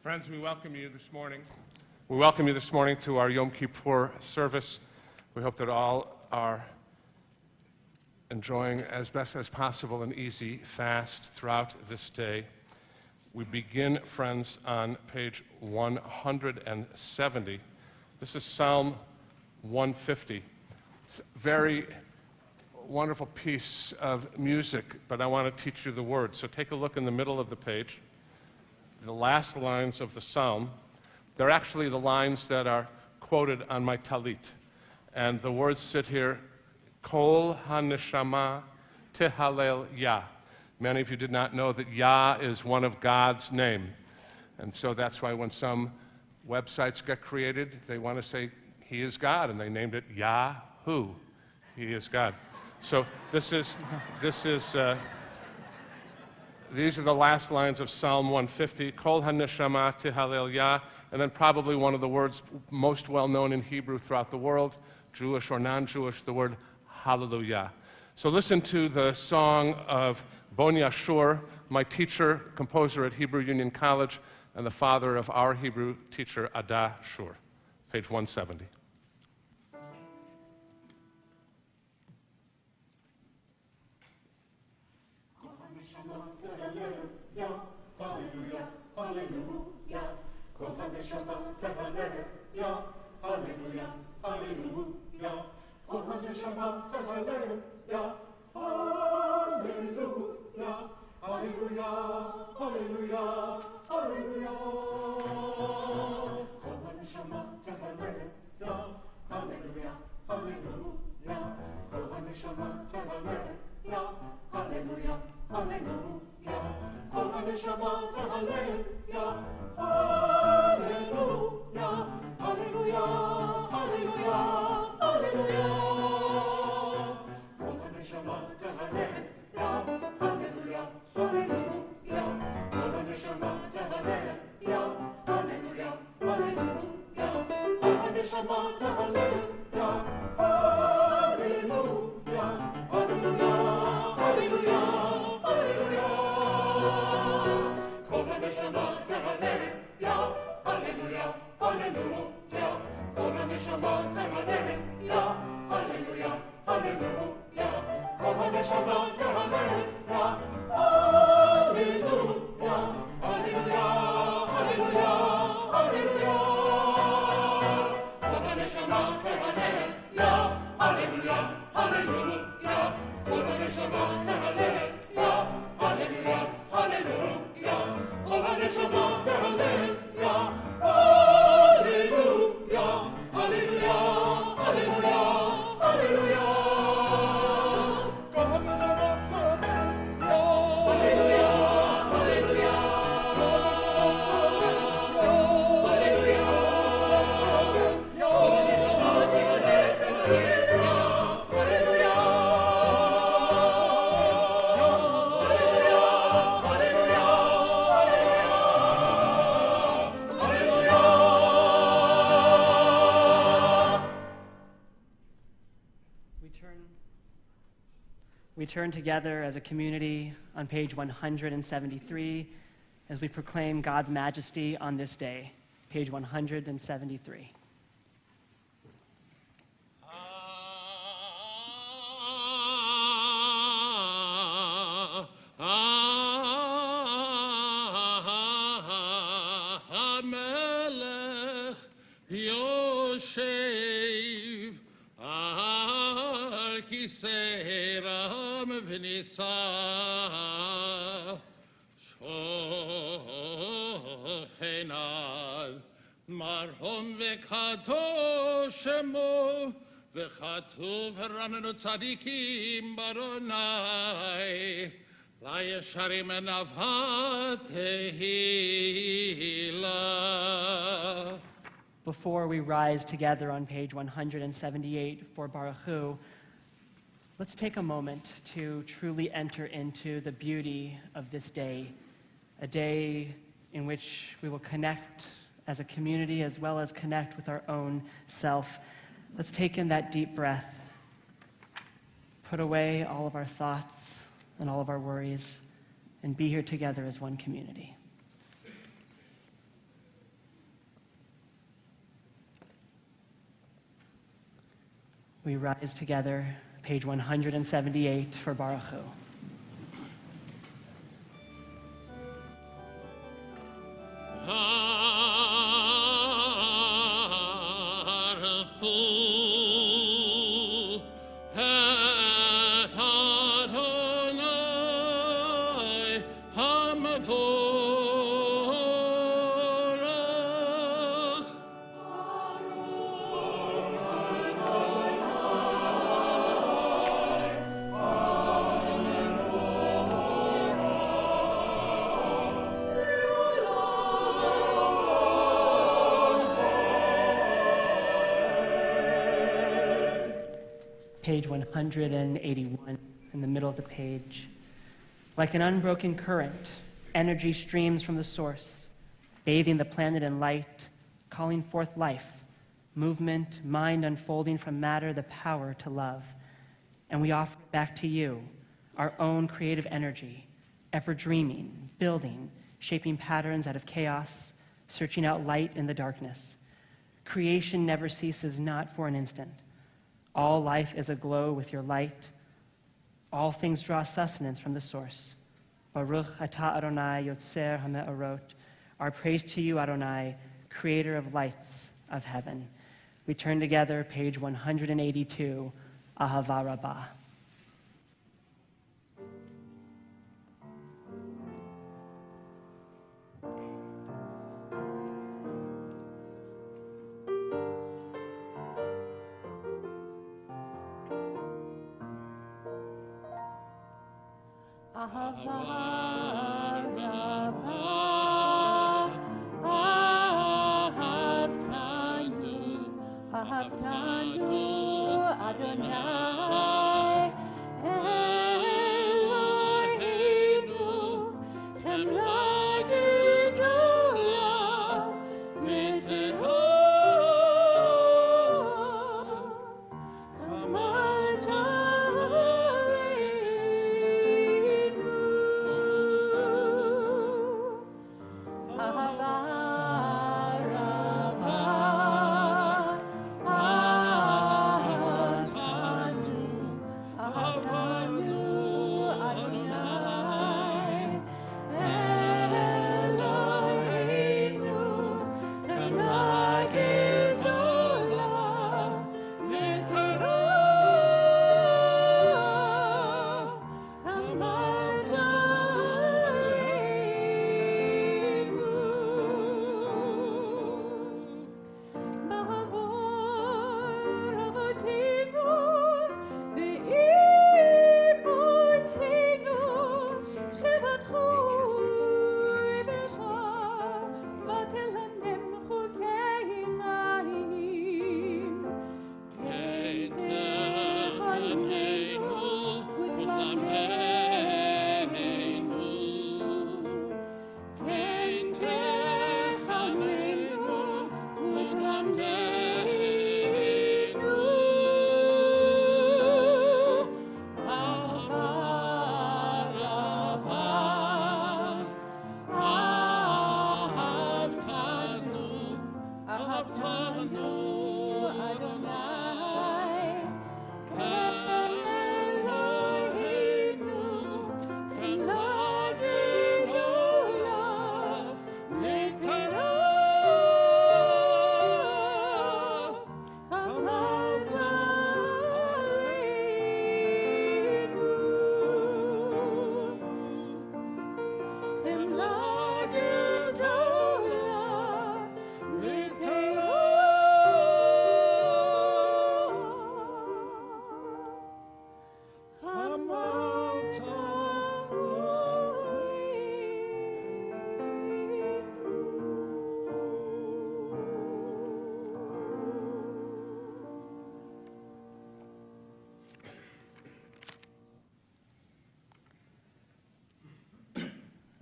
Friends, we welcome you this morning. We welcome you this morning to our Yom Kippur service. We hope that all are enjoying as best as possible an easy fast throughout this day. We begin, friends, on page 170. This is Psalm 150. It's a very wonderful piece of music, but I want to teach you the words. So take a look in the middle of the page. The last lines of the psalm, they're actually the lines that are quoted on my talit. And the words sit here, Kol HaNeshama Tehalel Yah. Many of you did not know that Yah is one of God's name. And so that's why when some websites get created, they want to say, He is God, and they named it Yahoo. He is God. So these are the last lines of Psalm 150, Kol HaNeshama Tehalel Yah, and then probably one of the words most well known in Hebrew throughout the world, Jewish or non-Jewish, the word Hallelujah. So listen to the song of Bonya Shur, my teacher, composer at Hebrew Union College, and the father of our Hebrew teacher, Ada Shur, page 170. Hallelujah, hallelujah. Kol HaNeshama Tehalel, hallelujah, hallelujah. Kol HaNeshama Tehalel, hallelujah, hallelujah, hallelujah, hallelujah. Kol HaNeshama Tehalel, hallelujah, hallelujah. Kol HaNeshama Tehalel, hallelujah, hallelujah. Kol HaNeshama Tehalel, hallelujah, hallelujah, hallelujah, hallelujah. Kol HaNeshama Tehalel, hallelujah, hallelujah. Kol HaNeshama Tehalel, hallelujah, hallelujah. Kol HaNeshama Tehalel, hallelujah, hallelujah, hallelujah, hallelujah. Kol HaNeshama Tehalel, hallelujah, hallelujah. Kol HaNeshama Tehalel, hallelujah, hallelujah. Kol HaNeshama Tehalel, hallelujah, hallelujah, hallelujah, hallelujah. Kol HaNeshama Tehalel, hallelujah, hallelujah. Kol HaNeshama Tehalel, hallelujah, hallelujah. Kol HaNeshama Tehalel, hallelujah, hallelujah, hallelujah, hallelujah. Kol HaNeshama Tehalel, hallelujah, hallelujah, hallelujah. Kol HaNeshama Tehalel, We turn together as a community on page 173 as we proclaim God's majesty on this day, page 173. HaMelech Yoshev al Kisei Ram V'Nisa Shochenal Marhom V'Kadosh Shemo V'Chatuv Rananu Tzadikim Baronai LaYesharim Enavhat Tehillah. Before we rise together on page 178 for Baruch Hu, let's take a moment to truly enter into the beauty of this day, a day in which we will connect as a community as well as connect with our own self. Let's take in that deep breath, put away all of our thoughts and all of our worries, and be here together as one community. We rise together, page 178 for Baruch Hu. Page 181, in the middle of the page. Like an unbroken current, energy streams from the source, bathing the planet in light, calling forth life, movement, mind unfolding from matter, the power to love. And we offer it back to you, our own creative energy, ever dreaming, building, shaping patterns out of chaos, searching out light in the darkness. Creation never ceases, not for an instant. All life is aglow with your light. All things draw sustenance from the source. Baruch atah Adonai yotzer hame'orot. Our praise to you, Adonai, creator of lights of heaven. We turn together, page 182, Ahava Rabbah.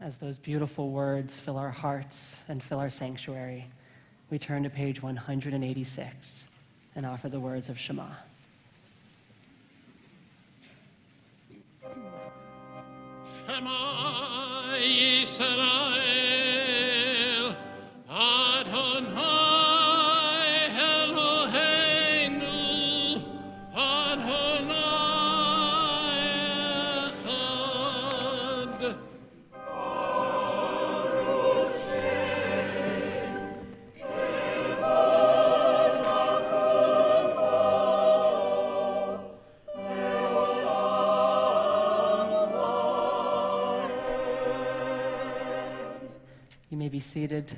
As those beautiful words fill our hearts and fill our sanctuary, we turn to page 186 and offer the words of Shema. Shema Yisrael, Adonai Eloheinu, may be seated.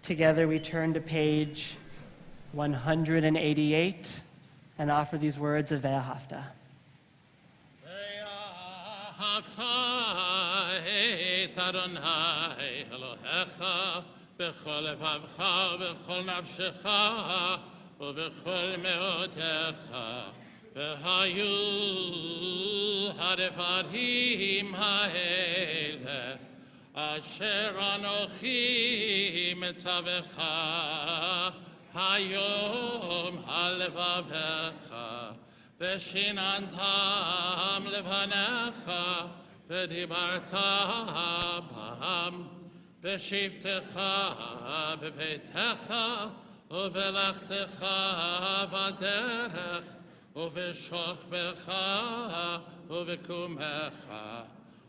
Together we turn to page 188 and offer these words of Ve'ahavta. ואהבת את אדוני אלוהיך בכל לבבך ובכל נפשך ובכל מאודך. והיו הדברים האלה אשר אנוכי מצווך היום על לבביך ושיננתם לבניך ודיברת בם בשבתך בביתך ובלכתך בדרך ובשוכבך ובקומך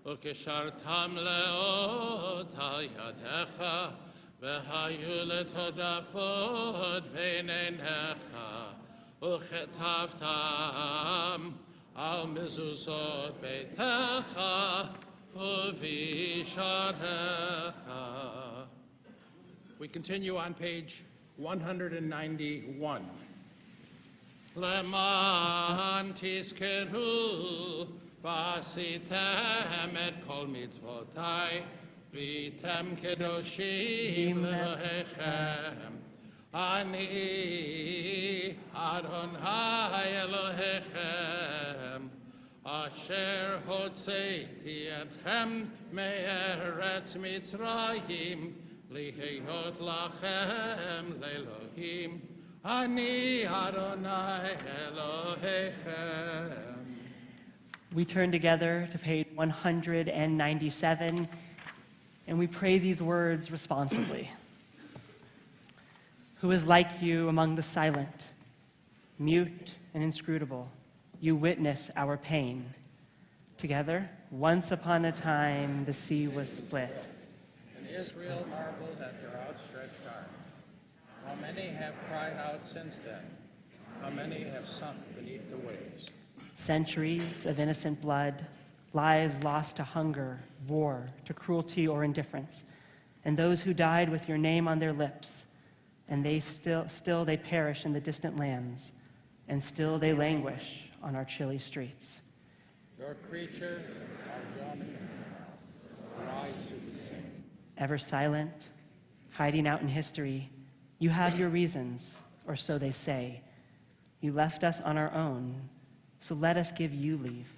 וקשרתם לאות על ידיך והיו לטודפות בין עיניך וכתבתם על מזוזות ביתך ובשעריך. We continue on page 191. למען תזכרו ועשיתם את כל מצוותיי והייתם קדושים לאלוהיכם. אני אדוני אלוהיכם אשר הוצאתי אתכם מארץ מצרים להיות לכם לאלוהים. אני אדוני אלוהיכם. We turn together to page 197 and we pray these words responsively. Who is like you among the silent, mute and inscrutable? You witness our pain. Together, once upon a time, the sea was split. And Israel marveled at their outstretched arm. How many have cried out since then? How many have sunk beneath the waves? Centuries of innocent blood, lives lost to hunger, war, to cruelty or indifference, and those who died with your name on their lips, and they still they perish in the distant lands, and still they languish on our chilly streets. Your creatures are drowning, rise to the sea. Ever silent, hiding out in history, you have your reasons, or so they say. You left us on our own, so let us give you leave.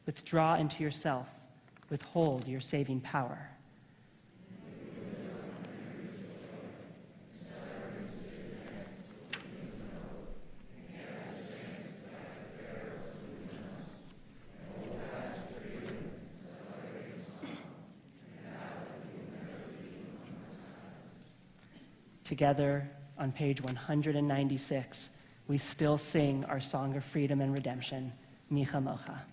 Withdraw into yourself, withhold your saving power. Together, on page 196, we still sing our song of freedom and redemption, Micha Mocha.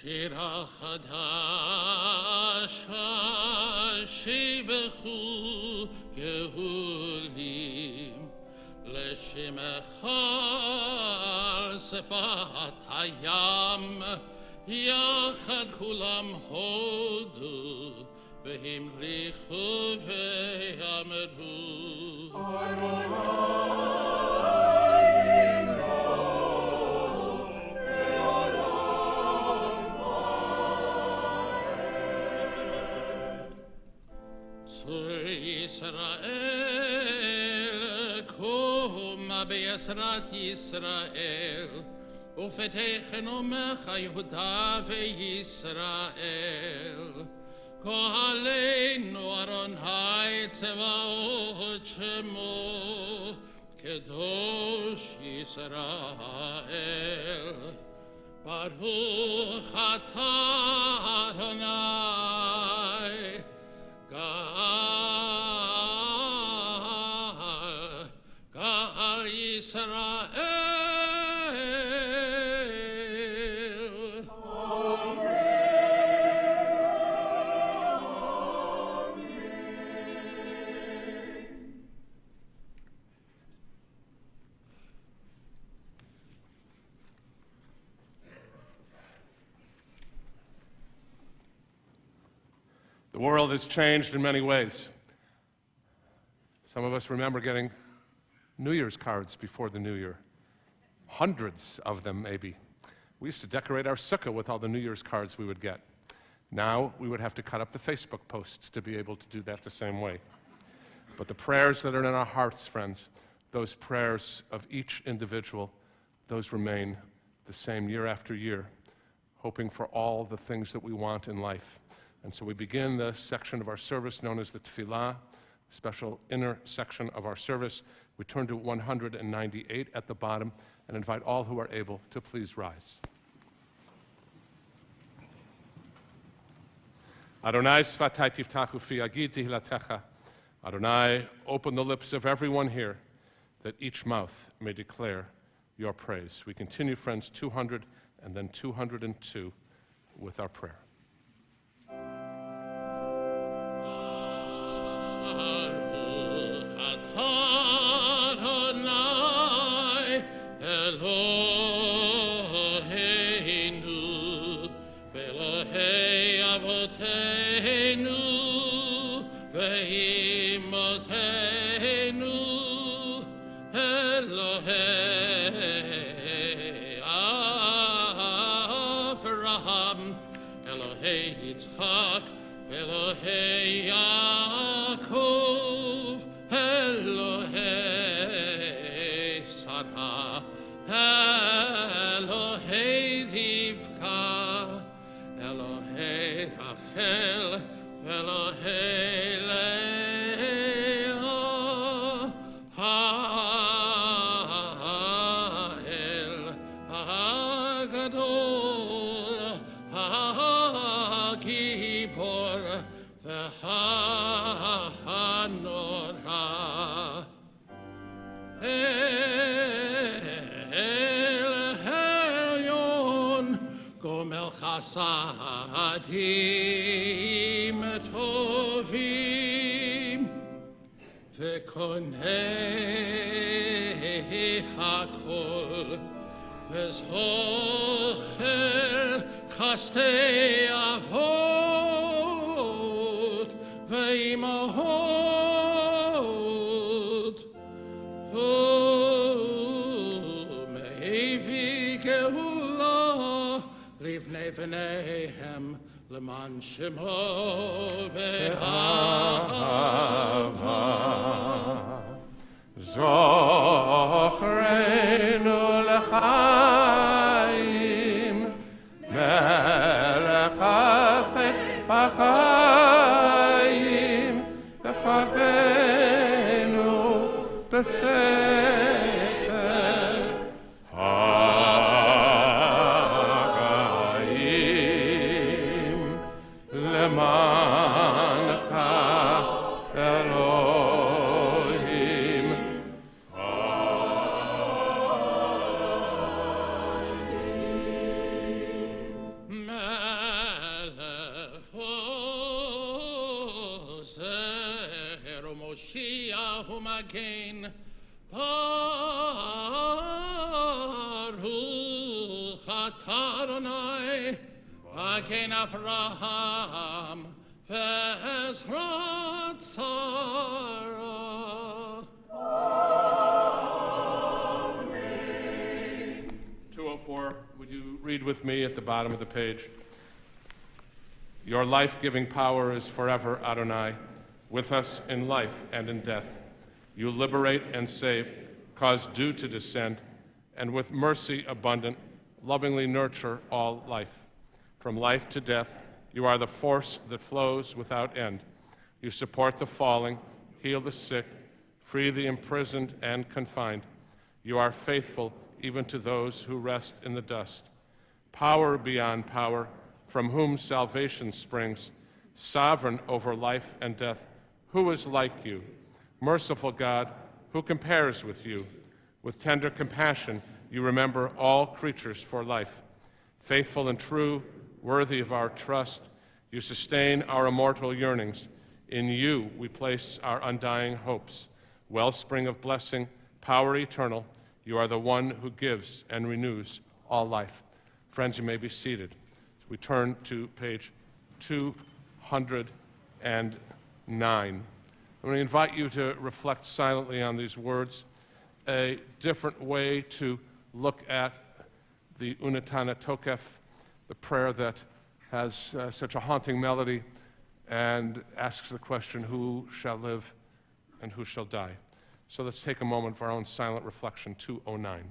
שיר החדש השיבחו גאולים לשמך על שפת הים יחד כולם הודו והמליכו ואמרו ישראל, קומה בעזרת ישראל, ופתח נאמך יהודה וישראל. גואלנו אדוני צבאות שמו, קדוש ישראל. ברוך אתה אדוני, גאל ישראל The world has changed in many ways. Some of us remember getting New Year's cards before the New Year. Hundreds of them, maybe. We used to decorate our sukkah with all the New Year's cards we would get. Now, we would have to cut up the Facebook posts to be able to do that the same way. But the prayers that are in our hearts, friends, those prayers of each individual, those remain the same year after year, hoping for all the things that we want in life. And so we begin the section of our service known as the Tefillah, special inner section of our service. We turn to 198 at the bottom and invite all who are able to please rise. Adonai svatai tiftachu fi agid tehilatecha. Adonai, open the lips of everyone here, that each mouth may declare your praise. We continue, friends, 200 and then 202 with our prayer. Yitzchak, Elohei Yaakov, Elohei Sarah, Elohei Rivka, Elohei Rachel, Elohei Leah, Ha'el HaGadol, HaGibor, v'HaNorah. El Elyon, Gomel Chasadim Tovim, v'konei hakol, v'zocher chastei avot, v'imahot, me'evi geula, livnei v'neihem, leman shemo be'ahava. Zochreinu l'chaim, melech ha'chayim, t'chavenu b'sefer ha'chayim, lemancha Elohim. Melech Ozer Moshiach u'Magen, Baruch atah Adonai, Magen Avraham, v'Ezrat Sarah. 204, would you read with me at the bottom of the page? Your life-giving power is forever, Adonai, with us in life and in death. You liberate and save, cause dew to descend, and with mercy abundant, lovingly nurture all life. From life to death, you are the force that flows without end. You support the falling, heal the sick, free the imprisoned and confined. You are faithful even to those who rest in the dust. Power beyond power, from whom salvation springs, sovereign over life and death, who is like you? Merciful God, who compares with you? With tender compassion, you remember all creatures for life. Faithful and true, worthy of our trust, you sustain our immortal yearnings. In you we place our undying hopes. Wellspring of blessing, power eternal, you are the one who gives and renews all life. Friends, you may be seated. We turn to page 209. I'm going to invite you to reflect silently on these words. A different way to look at the Unetana Tokef, the prayer that has such a haunting melody and asks the question, who shall live and who shall die? So let's take a moment for our own silent reflection, 209.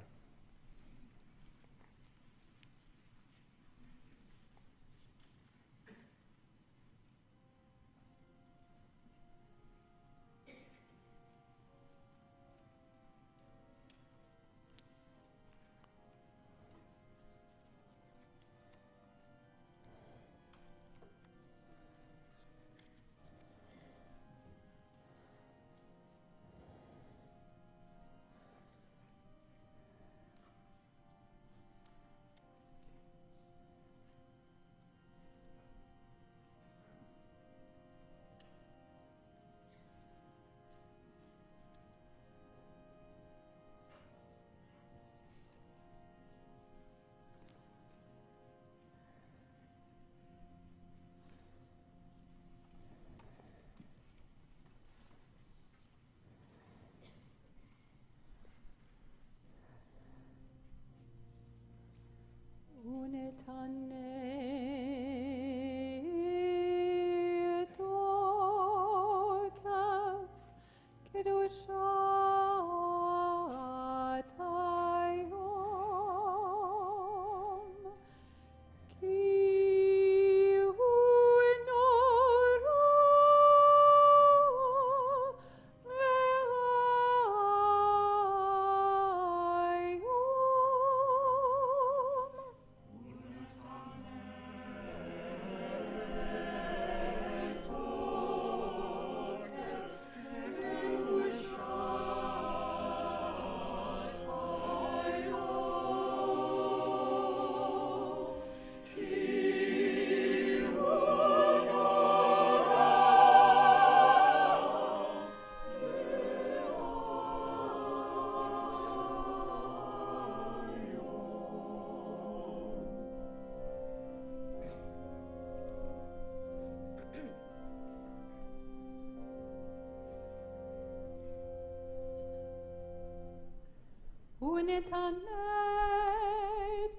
ונתנה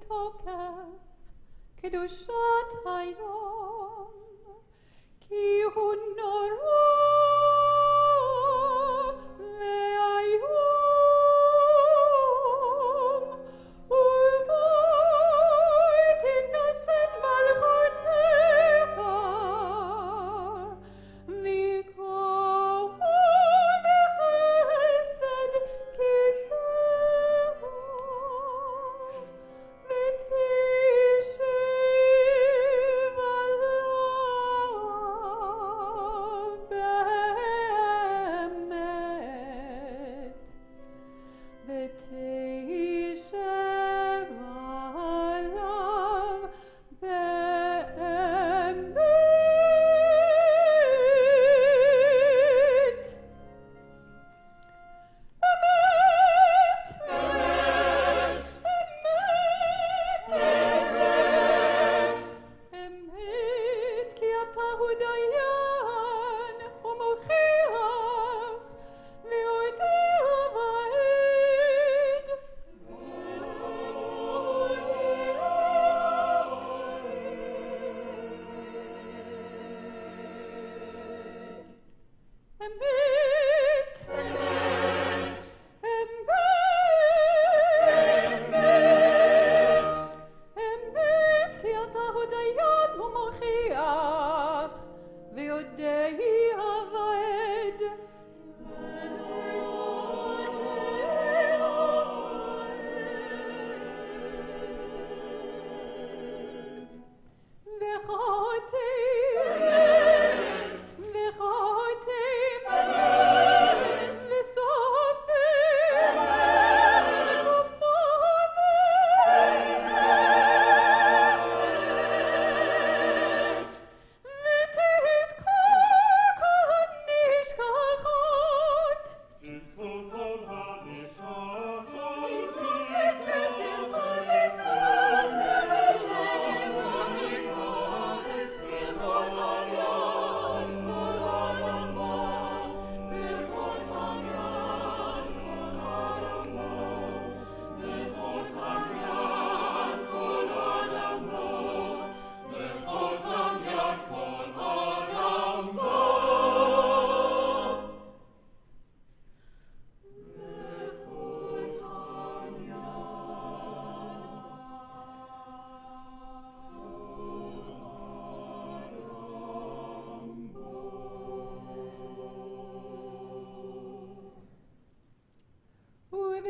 תוקף קדושת היום, כי הוא נורא ואיום, ובואי תינשאן מלכותך, מכל חסד כיסאה, ותשב עליו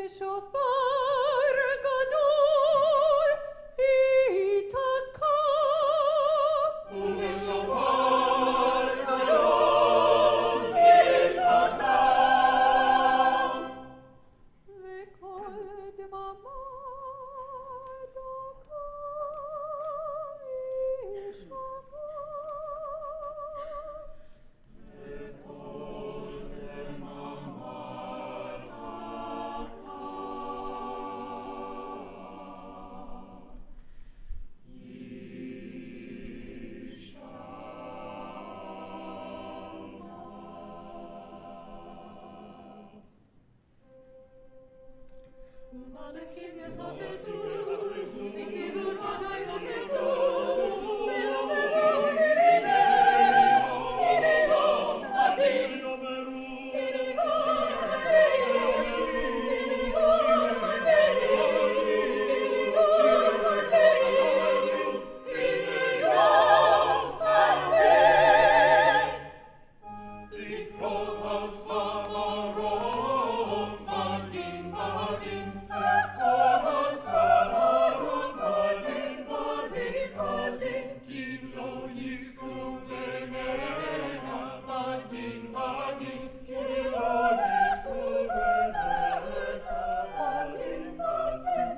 ושופר גדול ייתקע. ובשופר גדול ייתקע. וכל דממה דקה יישמע. ומלאכים יחפשו, וקיבלו עדי יחפשו, ויאמרו הנה, הנה יום עתיד, הנה יום עתיד, הנה יום עתיד, הנה יום עתיד, הנה יום עתיד. Lichtvoll aus Samaron, Martin, Martin, Lichtvoll aus Samaron, Martin, Martin, Martin, Kilo Yisku Venera, Martin, Martin, Kilo Yisku Venera, Martin, Martin,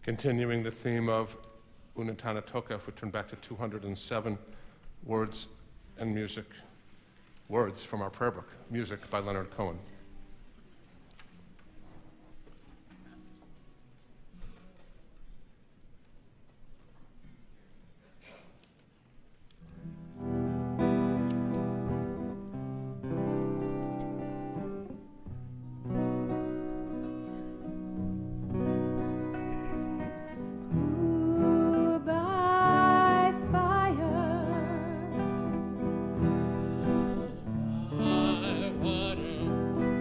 Continuing the theme of Unatana Toka, if we turn back to 207, words and music, words from our prayer book, music by Leonard Cohen. By fire, By water,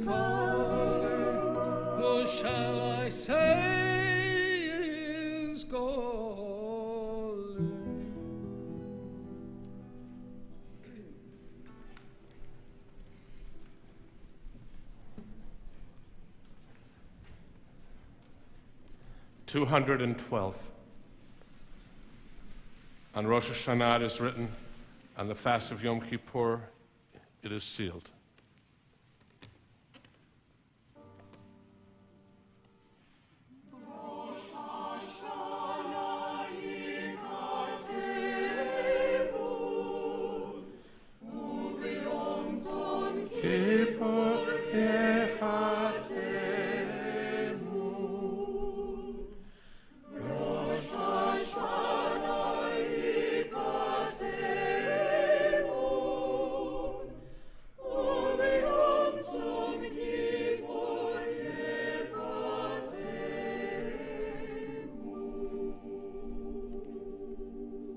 calling. Who shall I say is calling? $212. On Rosh Hashanah it is written, on the fast of Yom Kippur it is sealed.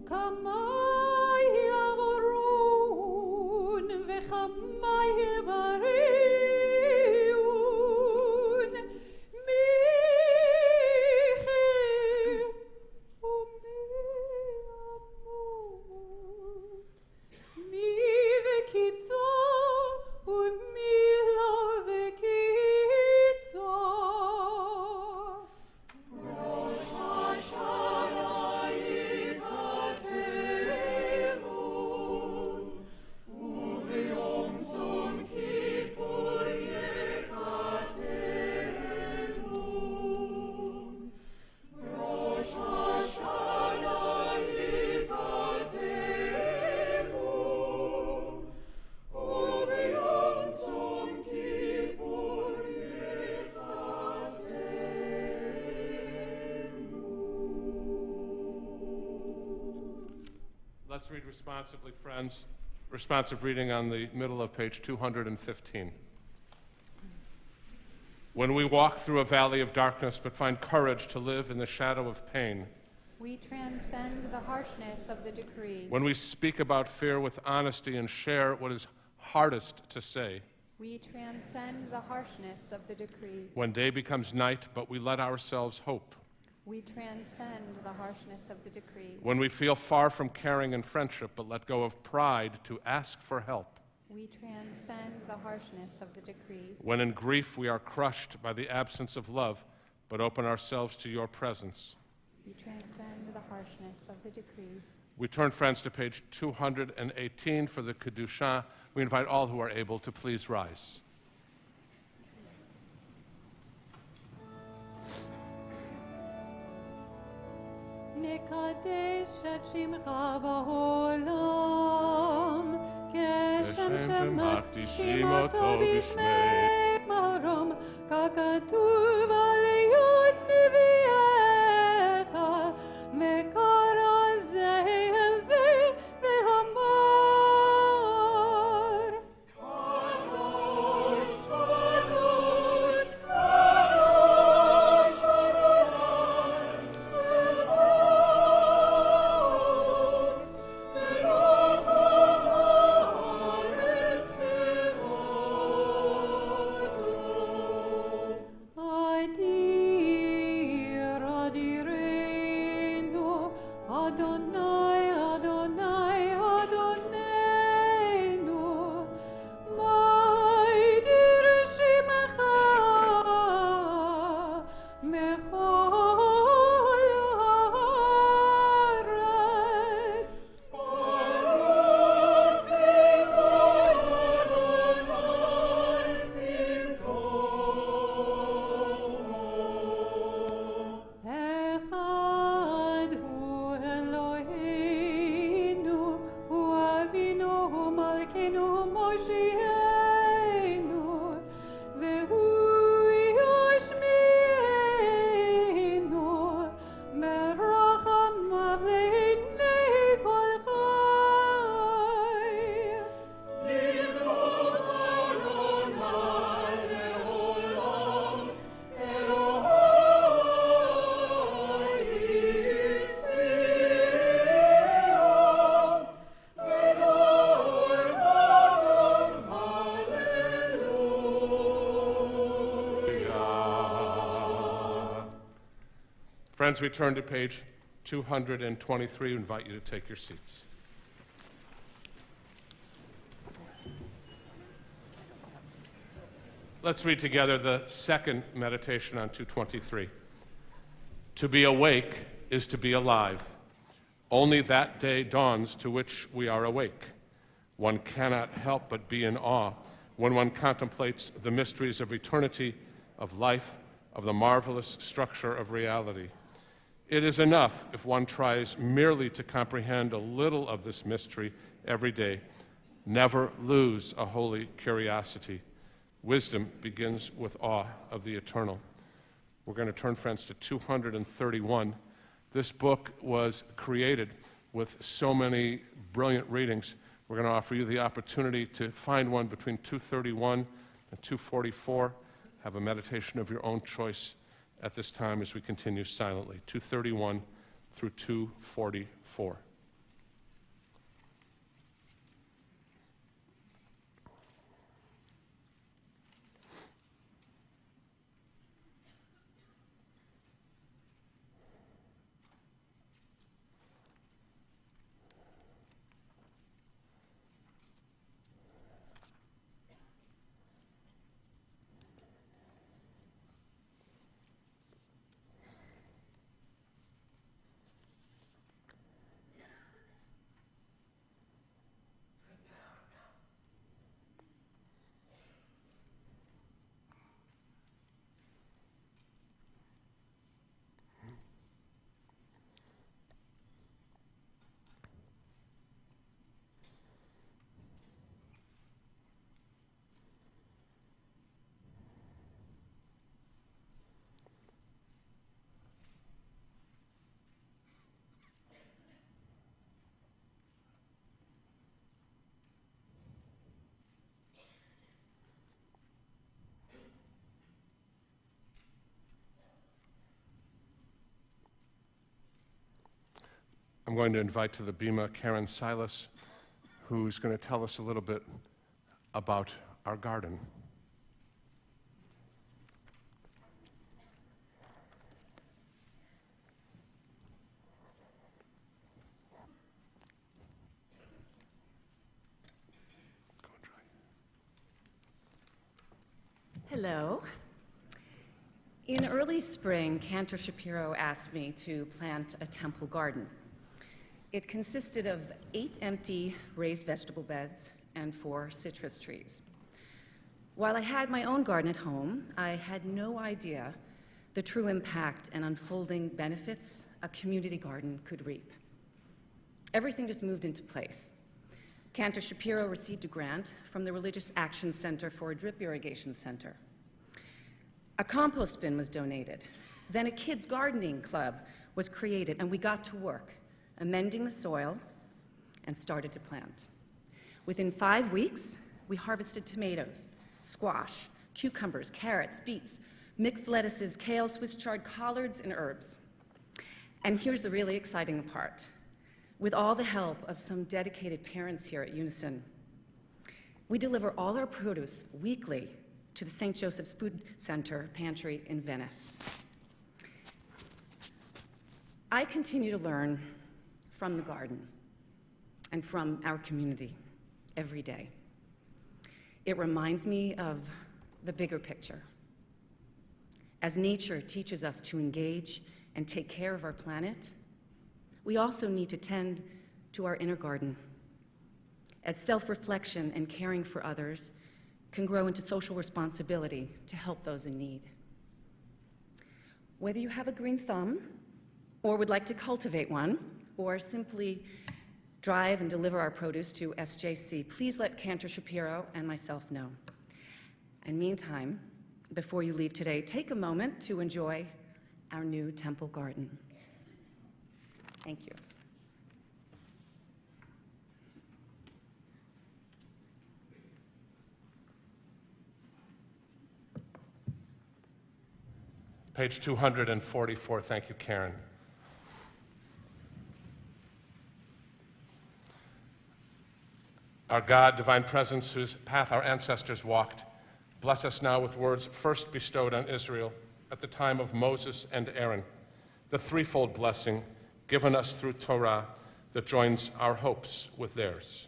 כמי יעברון וכמי יבריאון מיכי ומי עמוד מי וקיצו ומי לא וקיצו Let's read responsively, friends. Responsive reading on the middle of page 215. When we walk through a valley of darkness but find courage to live in the shadow of pain, we transcend the harshness of the decree. when we speak about fear with honesty and share what is hardest to say, We transcend the harshness of the decree. when day becomes night but we let ourselves hope, We transcend the harshness of the decree. when we feel far from caring and friendship but let go of pride to ask for help, We transcend the harshness of the decree. when in grief we are crushed by the absence of love but open ourselves to your presence. We transcend the harshness of the decree. We turn, friends, to page 218 for the Kedusha. We invite all who are able to please rise. נקדש את שמך בעולם, כשם שמקדישים אותו בשמי מרום, ככתוב על יד נביאיך, מקרא זה אל זה ואמר. קדוש, קדוש, קדוש, אדוני צבאות, מלך הארץ כבודו. הייתי Friends, we turn to page 223. We invite you to take your seats. Let's read together the second meditation on 223. To be awake is to be alive. Only that day dawns to which we are awake. One cannot help but be in awe when one contemplates the mysteries of eternity, of life, of the marvelous structure of reality. It is enough if one tries merely to comprehend a little of this mystery every day. Never lose a holy curiosity. Wisdom begins with awe of the eternal. We're going to turn, friends, to 231. This book was created with so many brilliant readings. We're going to offer you the opportunity to find one between 231 and 244. Have a meditation of your own choice at this time as we continue silently. 231 through 244. I'm going to invite to the Bema Karen Silas, who's going to tell us a little bit about our garden. Hello. In early spring, Cantor Shapiro asked me to plant a temple garden. It consisted of 8 empty raised vegetable beds and 4 citrus trees. While I had my own garden at home, I had no idea the true impact and unfolding benefits a community garden could reap. Everything just moved into place. Cantor Shapiro received a grant from the Religious Action Center for a drip irrigation center. A compost bin was donated. Then a kids' gardening club was created, and we got to work, amending the soil, and started to plant. Within 5 weeks, we harvested tomatoes, squash, cucumbers, carrots, beets, mixed lettuces, kale, Swiss chard, collards, and herbs. And here's the really exciting part. With all the help of some dedicated parents here at Unison, we deliver all our produce weekly to the St. Joseph's Food Center pantry in Venice. I continue to learn from the garden and from our community every day. It reminds me of the bigger picture. As nature teaches us to engage and take care of our planet, we also need to tend to our inner garden, as self-reflection and caring for others can grow into social responsibility to help those in need. Whether you have a green thumb or would like to cultivate one, or simply drive and deliver our produce to SJC, please let Cantor Shapiro and myself know. And meantime, before you leave today, take a moment to enjoy our new temple garden. Thank you. Page 244. Thank you, Karen. Our God, divine presence, whose path our ancestors walked, bless us now with words first bestowed on Israel at the time of Moses and Aaron. the threefold blessing given us through Torah that joins our hopes with theirs.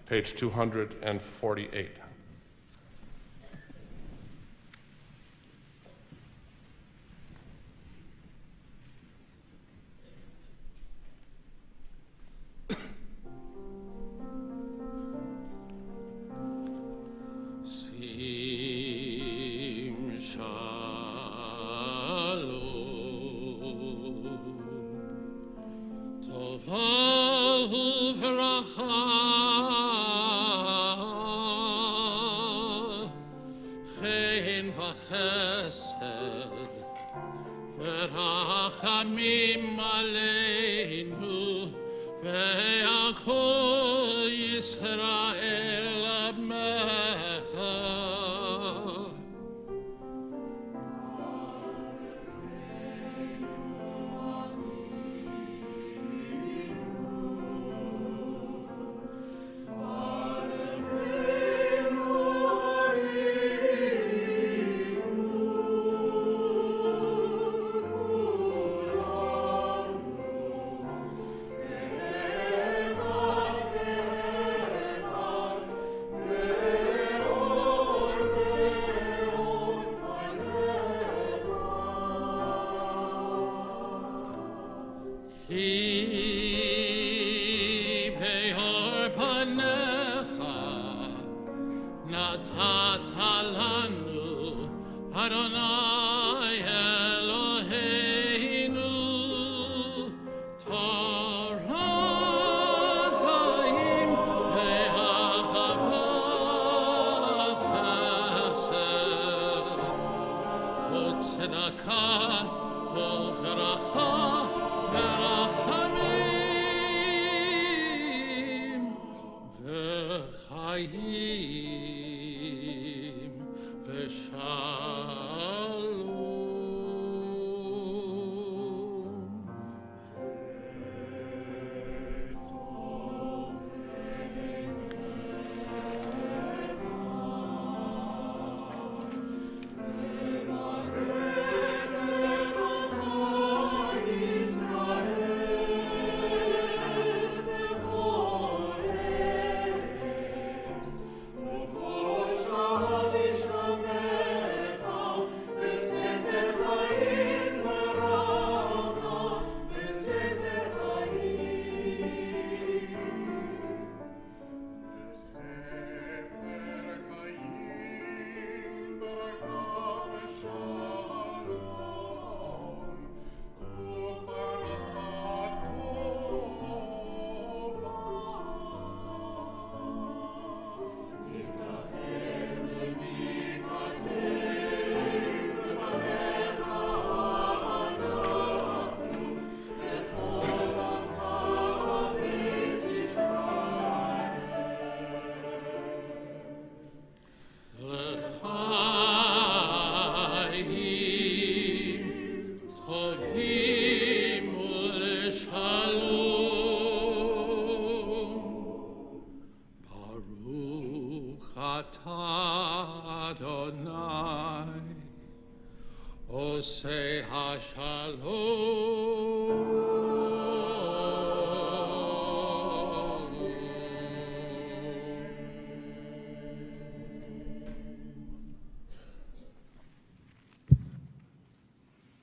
Page 248. Sim shalom, tovahu v'racha, chen v'chesed, v'rachamim aleinu, ve'akol Yisrael amecha. Ki be'or panecha natata lanu Adonai Eloheinu Torah chaim ve'ahavat chesed u'tzedakah u'veracha verachamim v'chaim v'shalom. Adonai Oseh HaShalom.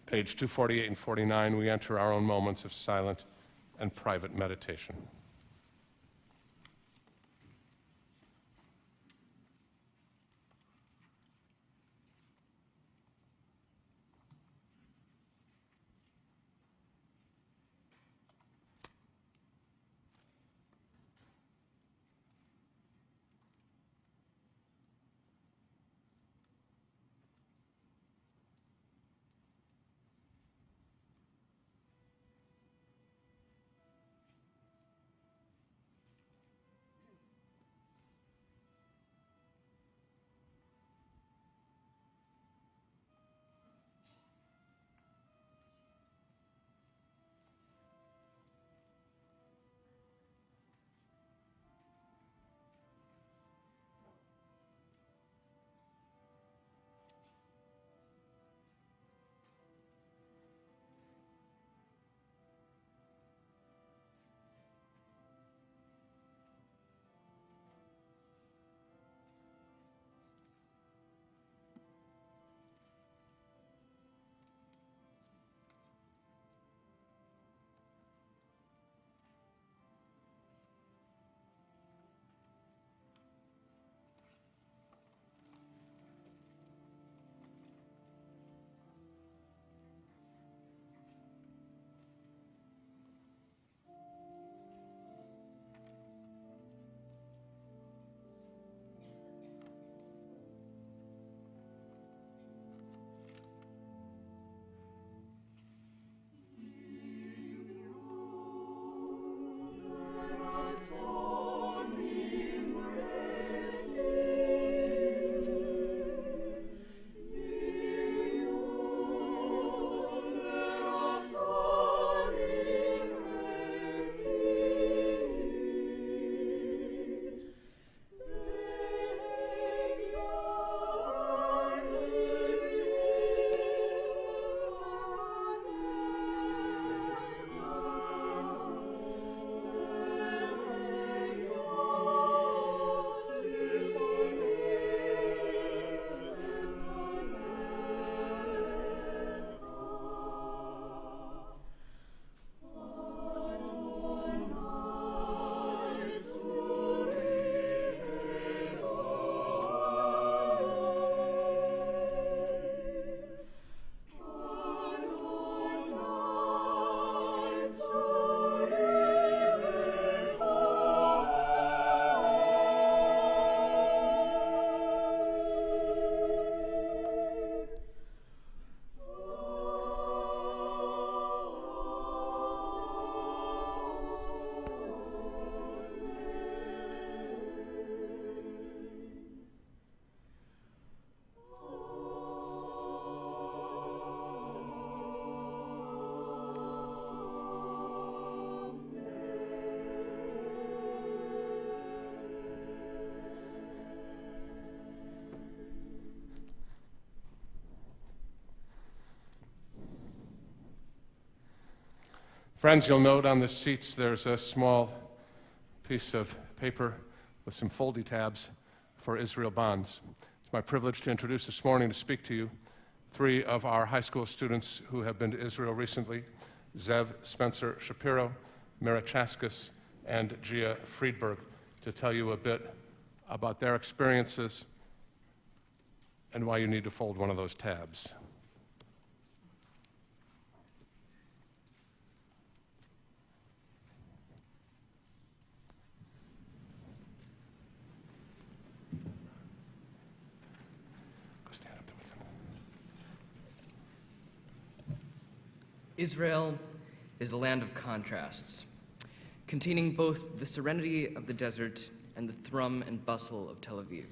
Page 248 and 49, we enter our own moments of silent and private meditation. Friends, you'll note on the seats there's a small piece of paper with some foldy tabs for Israel bonds. It's my privilege to introduce this morning to speak to you three of our high school students who have been to Israel recently, Zev Spencer Shapiro, Mira Chaskis, and Gia Friedberg, to tell you a bit about their experiences and why you need to fold one of those tabs. Israel is a land of contrasts, containing both the serenity of the desert and the thrum and bustle of Tel Aviv.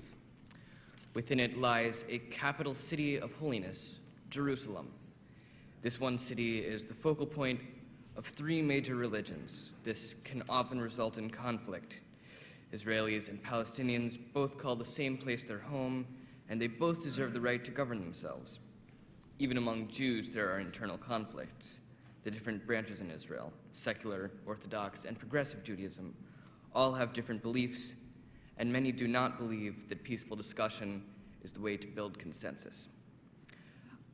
Within it lies a capital city of holiness, Jerusalem. This one city is the focal point of three major religions. This can often result in conflict. Israelis and Palestinians both call the same place their home, and they both deserve the right to govern themselves. Even among Jews, there are internal conflicts. The different branches in Israel, secular, Orthodox, and progressive Judaism, all have different beliefs, and many do not believe that peaceful discussion is the way to build consensus.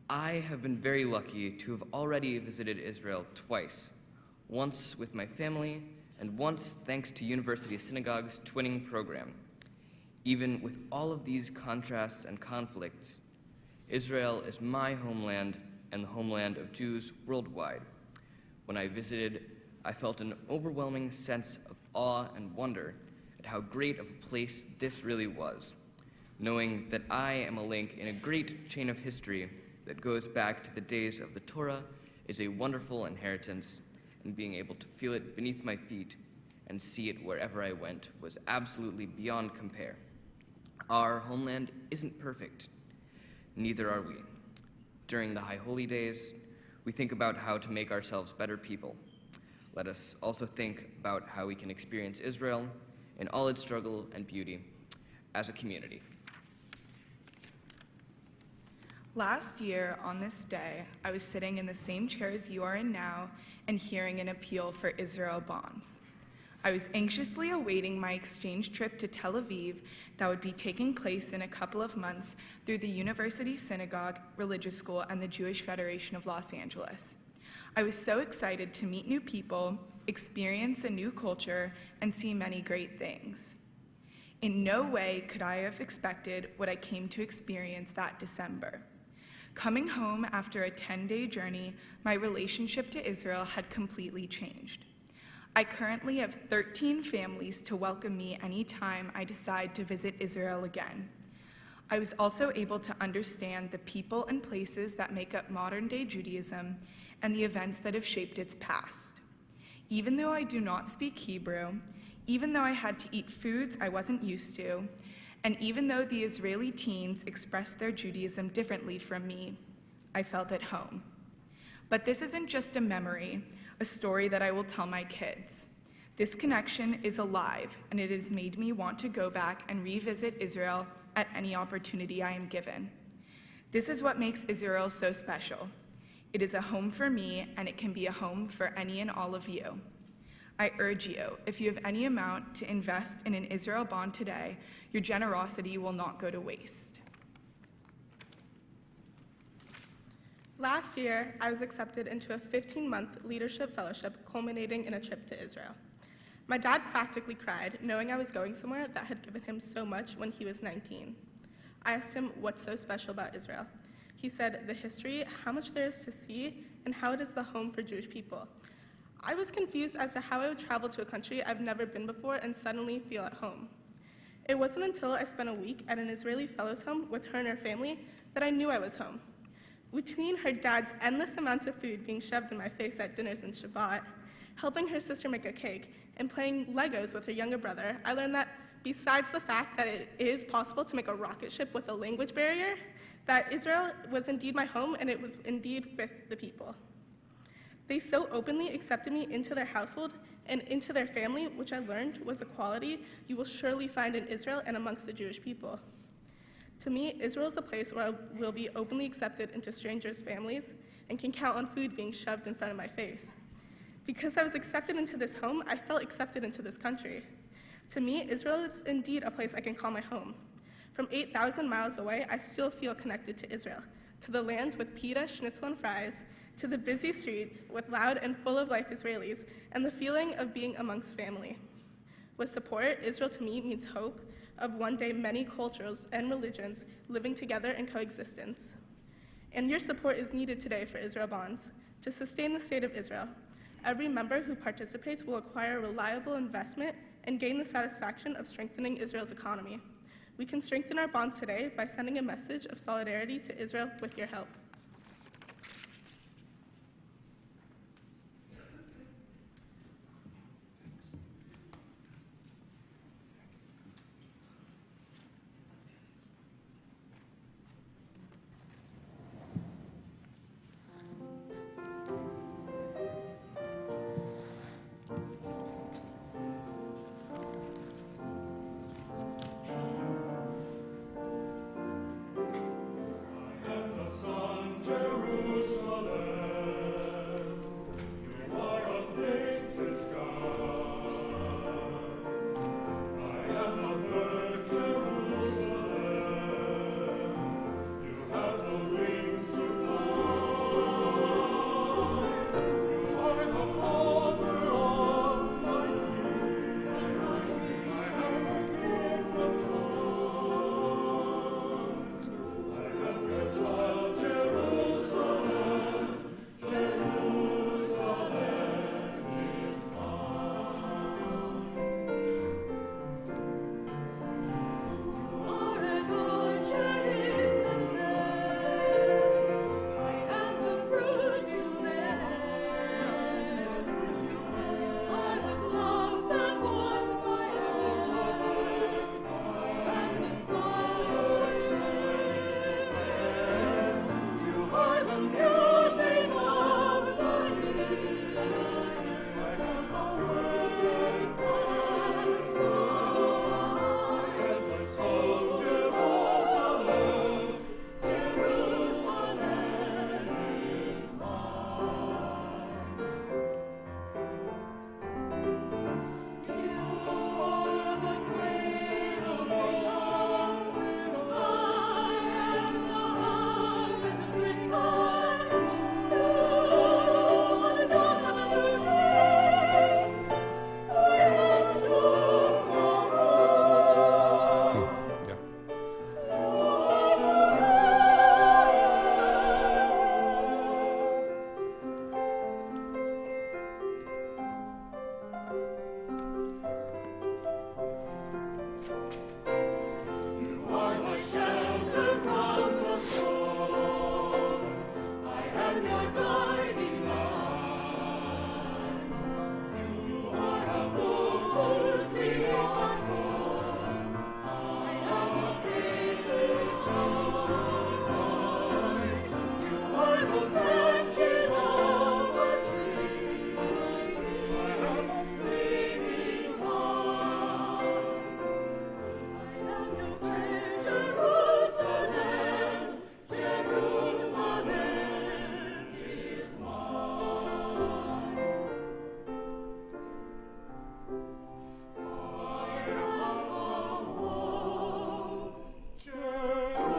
I have been very lucky to have already visited Israel twice, once with my family, and once thanks to University Synagogue's twinning program. Even with all of these contrasts and conflicts, Israel is my homeland and the homeland of Jews worldwide. When I visited, I felt an overwhelming sense of awe and wonder at how great of a place this really was, knowing that I am a link in a great chain of history that goes back to the days of the Torah is a wonderful inheritance, and being able to feel it beneath my feet and see it wherever I went was absolutely beyond compare. Our homeland isn't perfect. Neither are we. During the High Holy Days, we think about how to make ourselves better people. Let us also think about how we can experience Israel in all its struggle and beauty as a community. Last year, on this day, I was sitting in the same chair as you are in now and hearing an appeal for Israel bonds. I was anxiously awaiting my exchange trip to Tel Aviv that would be taking place in a couple of months through the University Synagogue, Religious School, and the Jewish Federation of Los Angeles. I was so excited to meet new people, experience a new culture, and see many great things. In no way could I have expected what I came to experience that December. Coming home after a 10-day journey, my relationship to Israel had completely changed. I currently have 13 families to welcome me anytime I decide to visit Israel again. I was also able to understand the people and places that make up modern-day Judaism and the events that have shaped its past. Even though I do not speak Hebrew, even though I had to eat foods I wasn't used to, and even though the Israeli teens expressed their Judaism differently from me, I felt at home. But this isn't just a memory, a story that I will tell my kids. This connection is alive, and it has made me want to go back and revisit Israel at any opportunity I am given. This is what makes Israel so special. It is a home for me, and it can be a home for any and all of you. I urge you, if you have any amount, to invest in an Israel bond today. Your generosity will not go to waste. Last year, I was accepted into a 15-month leadership fellowship culminating in a trip to Israel. My dad practically cried, knowing I was going somewhere that had given him so much when he was 19. I asked him what's so special about Israel. He said the history, how much there is to see, and how it is the home for Jewish people. I was confused as to how I would travel to a country I've never been before and suddenly feel at home. It wasn't until I spent a week at an Israeli fellow's home with her and her family that I knew I was home. Between her dad's endless amounts of food being shoved in my face at dinners and Shabbat, helping her sister make a cake, and playing Legos with her younger brother, I learned that besides the fact that it is possible to make a rocket ship with a language barrier, that Israel was indeed my home and it was indeed with the people. They so openly accepted me into their household and into their family, which I learned was a quality you will surely find in Israel and amongst the Jewish people. To me, Israel is a place where I will be openly accepted into strangers' families and can count on food being shoved in front of my face. Because I was accepted into this home, I felt accepted into this country. To me, Israel is indeed a place I can call my home. From 8,000 miles away, I still feel connected to Israel, to the land with pita, schnitzel, and fries, to the busy streets with loud and full of life Israelis, and the feeling of being amongst family. With support, Israel to me means hope of one day many cultures and religions living together in coexistence. And your support is needed today for Israel Bonds. To sustain the state of Israel, every member who participates will acquire reliable investment and gain the satisfaction of strengthening Israel's economy. We can strengthen our bonds today by sending a message of solidarity to Israel with your help. The sun You are my shelter from the storm. I am your guiding light. You are a book whose leaves are torn. I am a page to write. You are the branches of a tree. I am a fleeting vine. I am your Jerusalem. Jerusalem is mine. I have come home. Jerusalem.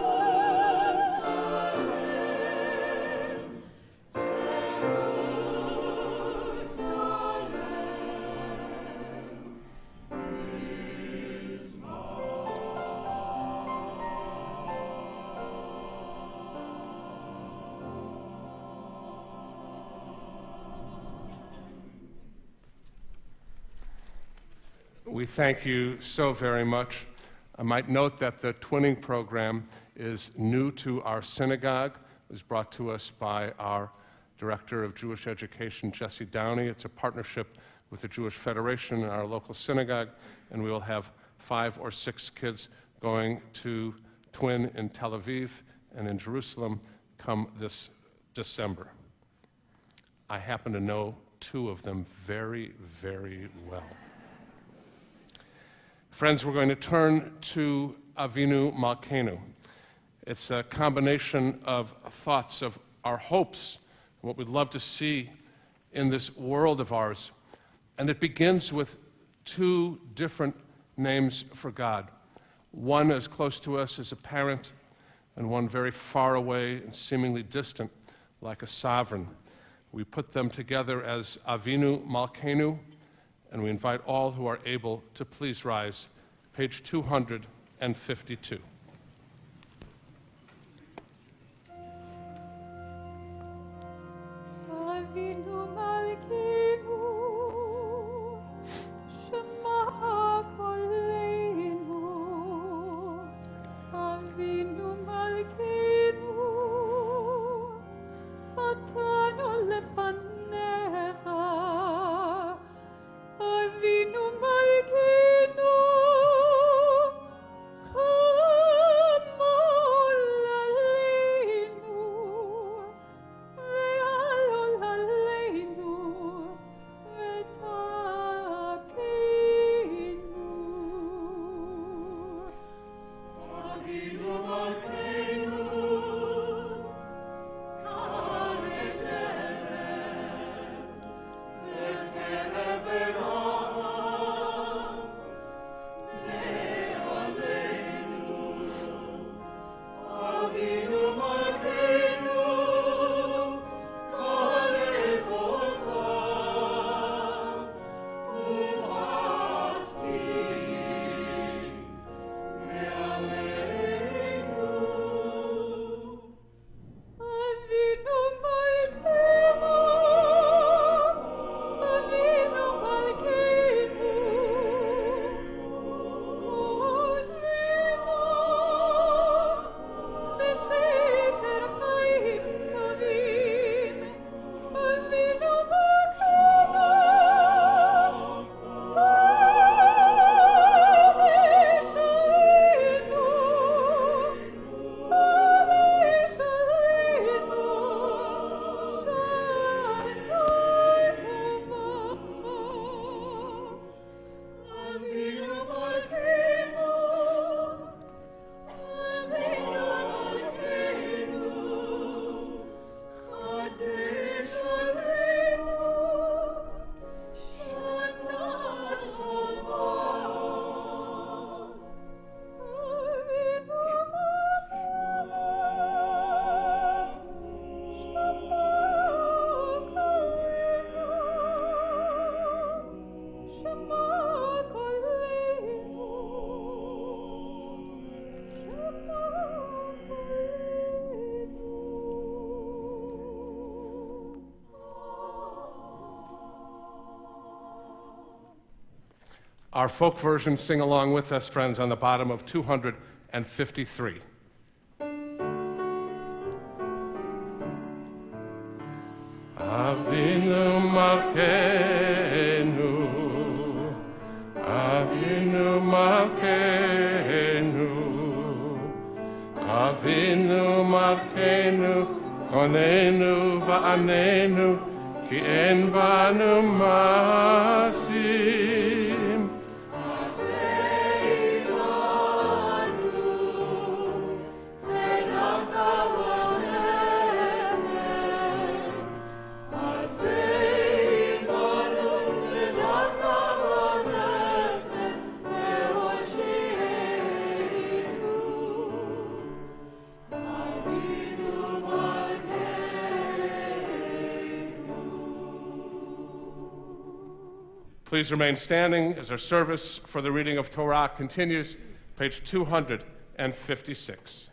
We thank you so very much. I might note that the twinning program is new to our synagogue. It was brought to us by our Director of Jewish Education, Jesse Downey. It's a partnership with the Jewish Federation and our local synagogue, and we will have 5 or 6 kids going to twin in Tel Aviv and in Jerusalem come this December. I happen to know 2 of them very, very well. Friends, we're going to turn to Avinu Malkeinu. It's a combination of thoughts of our hopes, what we'd love to see in this world of ours. And it begins with 2 different names for God. One as close to us as a parent, and one very far away and seemingly distant, like a sovereign. We put them together as Avinu Malkeinu, and we invite all who are able to please rise. Page 252. Avinu Malkeinu, Shema Koleinu. Avinu Malkeinu, Chatanu lefanecha. Avinu Malkeinu, Chatanu Our folk version, sing along with us, friends, on the bottom of 253. Avinu Malkeinu, Avinu Malkeinu, Avinu Malkeinu, Konenu va'anenu, ki en banu masim. Please remain standing as our service for the reading of Torah continues, page 256.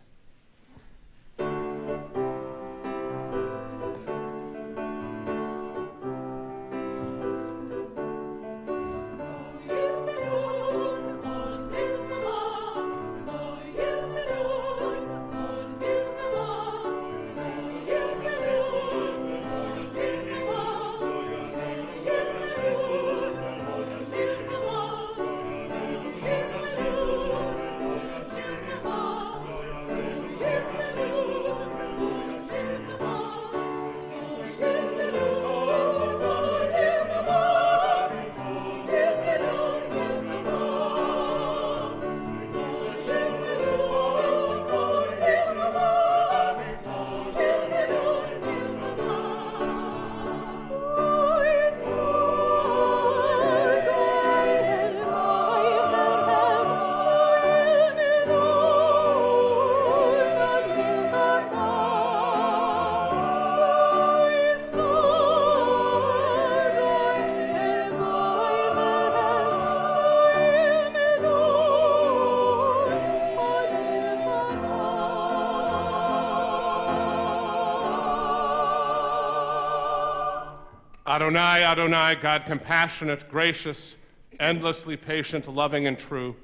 Adonai, Adonai, God compassionate, gracious, endlessly patient, loving, and true,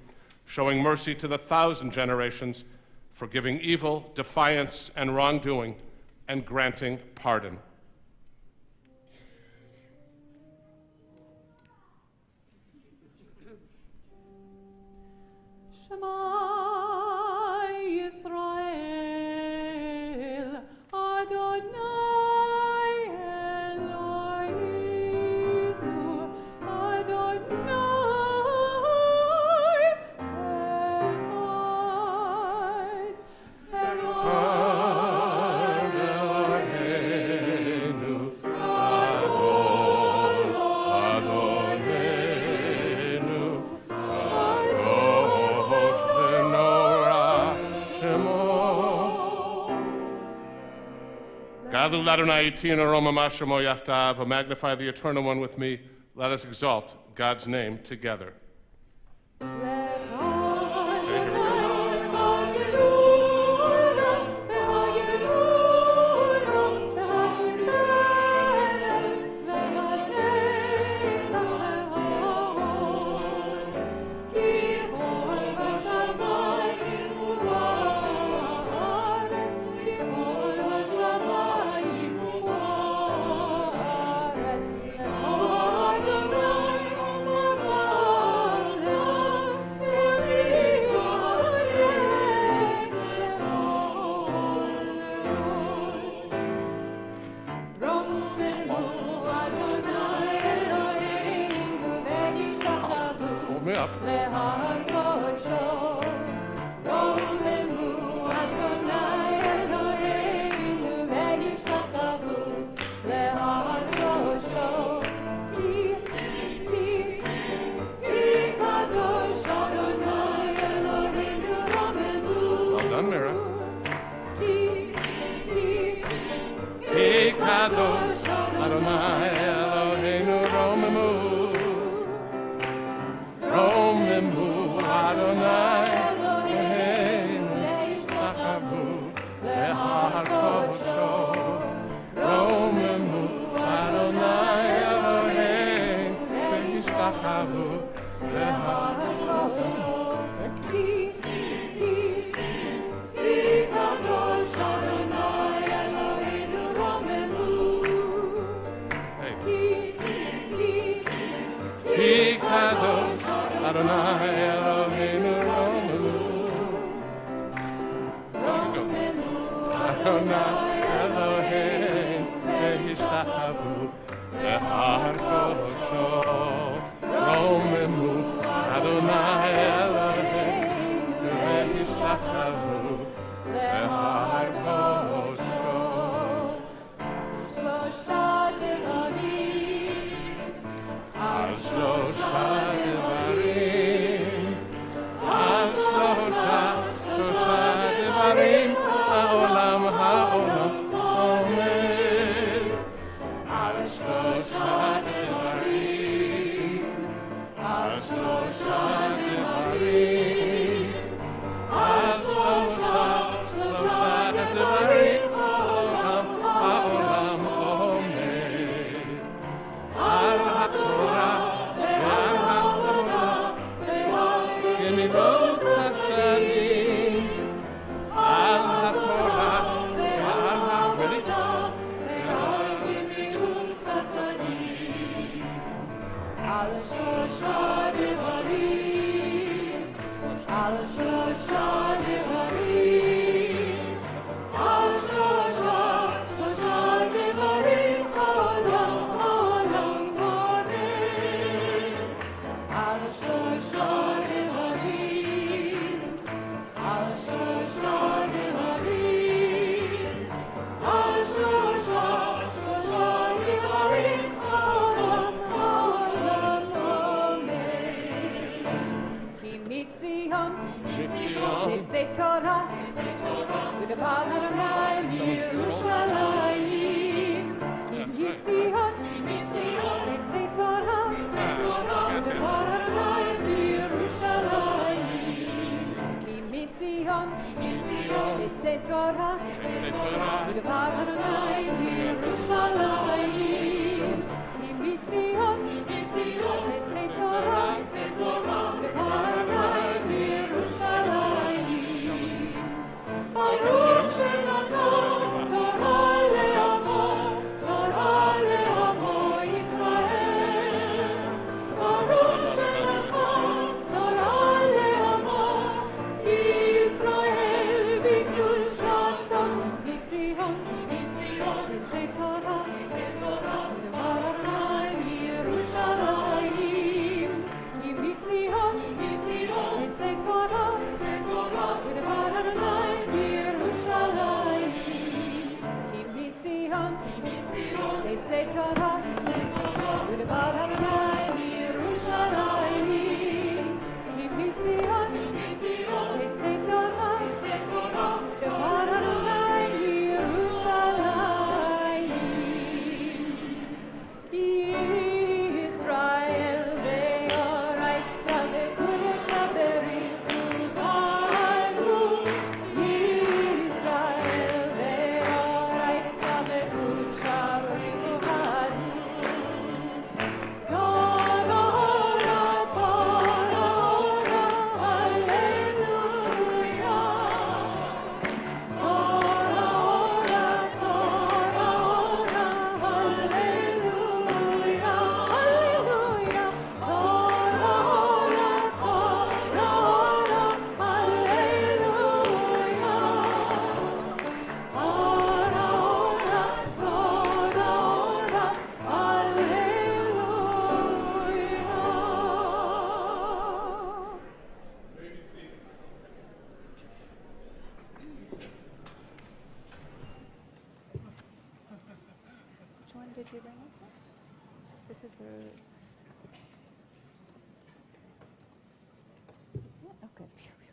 showing mercy to the 1,000 generations, forgiving evil, defiance, and wrongdoing, and granting pardon. Shema Yisrael, Adonai Eloheinu, Adonai Echad, Echad Eloheinu, Adon, Adonenu, Kadosh v'norah Shemo. Gadu l'Adonai itin aroma mashemo yachtav. Magnify the Eternal One with me. Let us exalt God's name together. Adonai, Adonai Elohim v'hishtachavu le'har kodosho. Romemu Adonai Elohim v'hishtachavu le'har kodosho. שלושה דברים, על שלושה דברים, על שלושה דברים, העולם עומד. על שלושה דברים, על שלושה דברים, על שלושה דברים, העולם עומד. על התורה ועל העבודה, גמילות חסדים. על התורה ועל העבודה, גמילות חסדים. על שלושה דברים, על שלושה דברים, על שלושה דברים, העולם עומד. על שלושה דברים, על שלושה דברים, על שלושה דברים, העולם עומד. כי מציון תצא תורה, ודבר ה' מירושלים. כי מציון תצא תורה, ודבר ה' מירושלים. כי מציון תצא תורה, ודבר ה' מירושלים. כי מציון תצא תורה, ודבר ה' מירושלים. ברוך שנתן תורה לעמו ישראל. ברוך שנתן תורה לעמו ישראל בקדושתו. מציון תצא תורה, ודבר ה' מירושלים. כי מציון תצא תורה, ודבר ה' מירושלים. כי מציון תצא תורה, ודבר ה' מירושלים. כי מציון תצא תורה, ודבר ה' מירושלים. ישראל ואורייתא וקודשא בריחו בנו. ישראל ואורייתא וקודשא בריחו בנו. תורה, הללויה. Which one did you bring up? This is the... This one? Oh, good. Phew, phew.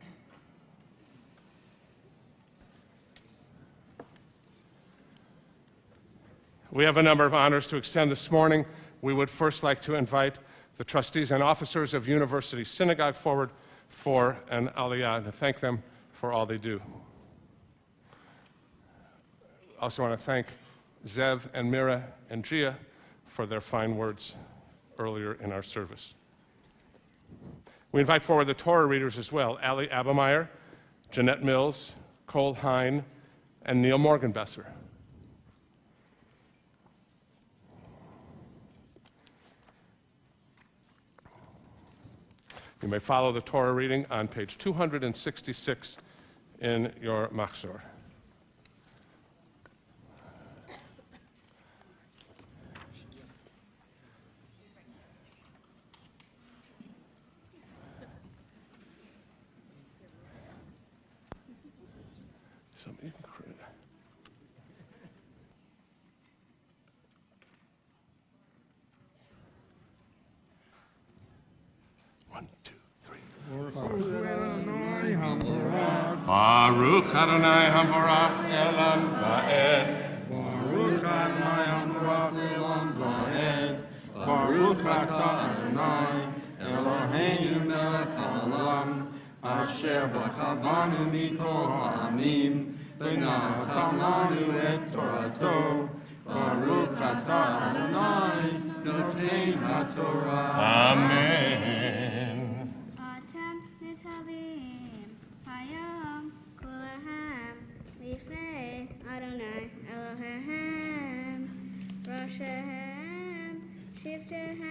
We have a number of honors to extend this morning. We would first like to invite the trustees and officers of University Synagogue forward for an aliyah and to thank them for all they do. Also want to thank Zev and Mira and Gia for their fine words earlier in our service. We invite forward the Torah readers as well, Ali Abameyer, Jeanette Mills, Cole Hine, and Neil Morgenbesser. You may follow the Torah reading on page 266 in your Machzor. Some incredible. 1, 2, 3. Baruch Adonai Hamborach Elam Va'ed. Baruch Adonai Hamborach Elam Va'ed. Baruch Atah Adonai Eloheinu melech haolam asher b'chabanu mikol ha'amim v'natan lanu et Torato. Baruch Atah Adonai noten haTorah. Amen. Atem nisavim hayom kulahem lifnei Adonai Elohehem Roshehem Shiftehem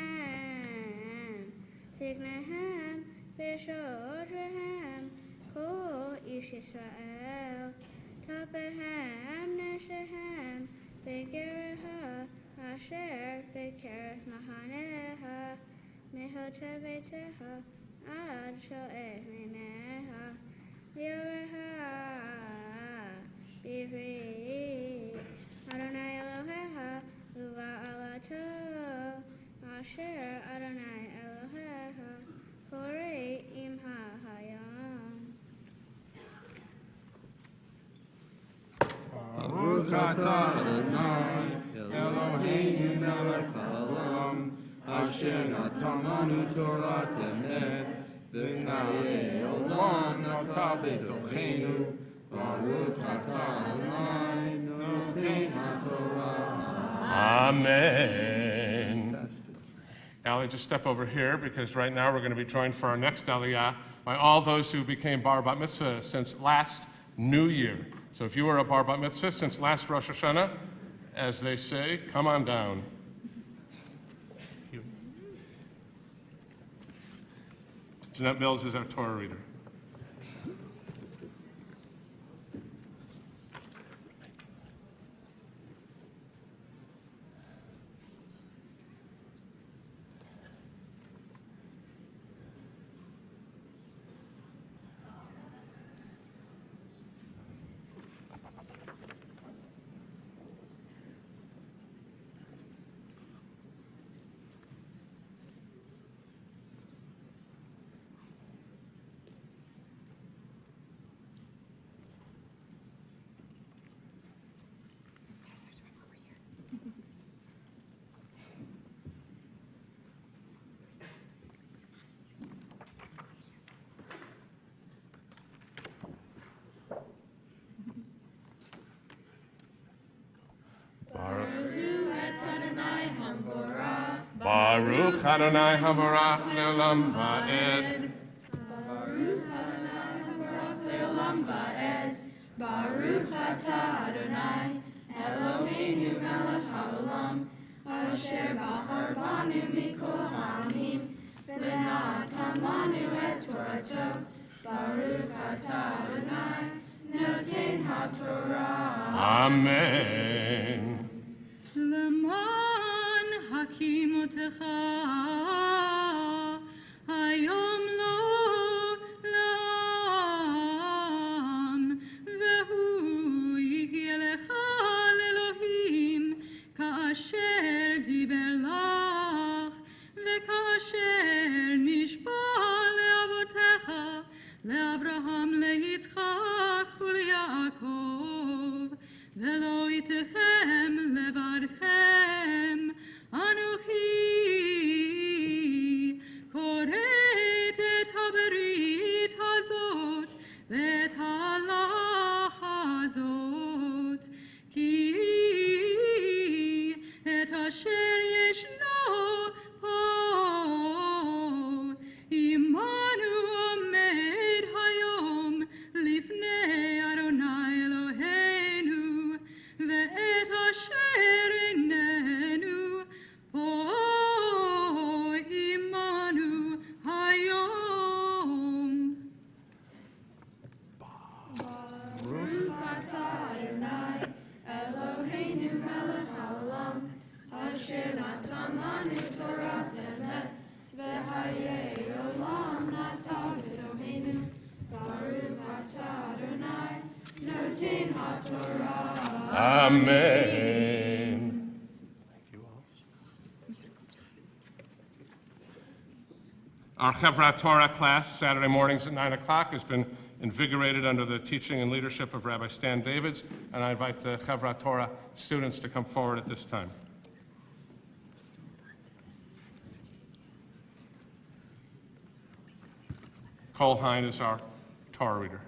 Signehem V'shodrehem Kol Ish Yisrael Tapehem Neshehem V'gereha Asher V'kerech Mahaneha Mehoteveteha Ad Sho'eh Mimeha Lioreha Bivri Adonai Eloheha Uva Alato Asher Adonai Eloheha Korei Imha Hayam. Baruch Atah Adonai Eloheinu melech haolam asher natan lanu Torat emet v'na'ei olam nata b'tochenu. Baruch Atah Adonai noten haTorah. Amen. Allie, just step over here because right now we're going to be joined for our next Aliyah by all those who became Bar Bat Mitzvah since last New Year. So if you were a Bar Bat Mitzvah since last Rosh Hashanah, as they say, come on down. Jeanette Mills is our Torah reader. Baruch Adonai Hamborach Leolam Va'ed. Baruch Adonai Hamborach Leolam Va'ed. Baruch Atah Adonai Eloheinu melech haolam asher bachar banu mikol ha'amim v'natan lanu et Torato. Baruch Atah Adonai noten haTorah. Amen. Leman hakimotecha hayom lo lam vehu yihye lecha lelohim kaasher diber lach vekaasher nishba leavotecha leAvraham leYitzchak uleYaakov velo yitechem levarchem Anochi koret et haberit hazot vet halach hazot ki et asher yeshno po imanu omed hayom lifnei Adonai Eloheinu ve'et asher inenu po imanu hayom. Baruch atah Adonai Eloheinu melech haolam asher natan lanu Torat emet v'hayei olam nata b'tohenu. Baruch atah Adonai noten Amen. Thank you all. Our Chevra Torah class, Saturday mornings at 9 o'clock, has been invigorated under the teaching and leadership of Rabbi Stan Davids, and I invite the Chevra Torah students to come forward at this time. Cole Hine is our Torah reader.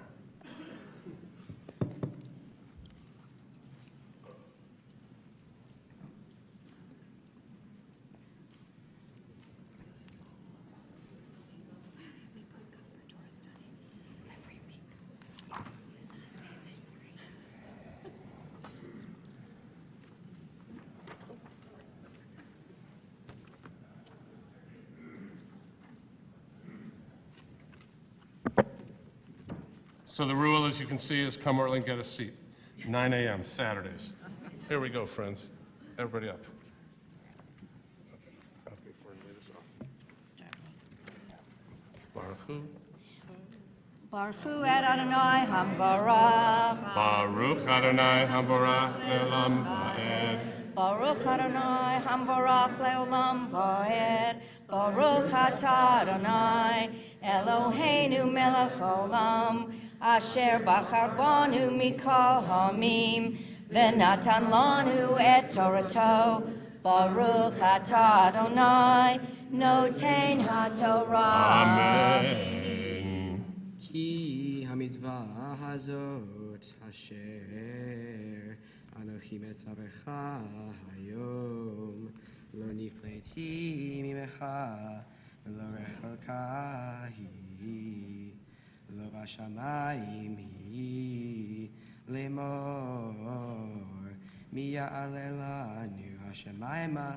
So the rule, as you can see, is come early and get a seat. 9 a.m. Saturdays. Here we go, friends. Everybody up. Okay, before I lead us off. Baruch Hu. Baruch Hu Adonai Hamvarach. Baruch Adonai Hamvarach Le'olam Va'ed. Baruch Adonai Hamvarach Le'olam Va'ed. Baruch Atah Adonai Eloheinu Melech Olam. Asher bachar banu mikol hamim, v'natan lanu et Torato. Baruch atah Adonai, noten haTorah. Amen. Ki hamitzvah hazot asher anochi metzavecha hayom lo nifleti mimecha v'lo rechalka hi. Lo vashamayim hi lemor mi ya'alelanu hashemayma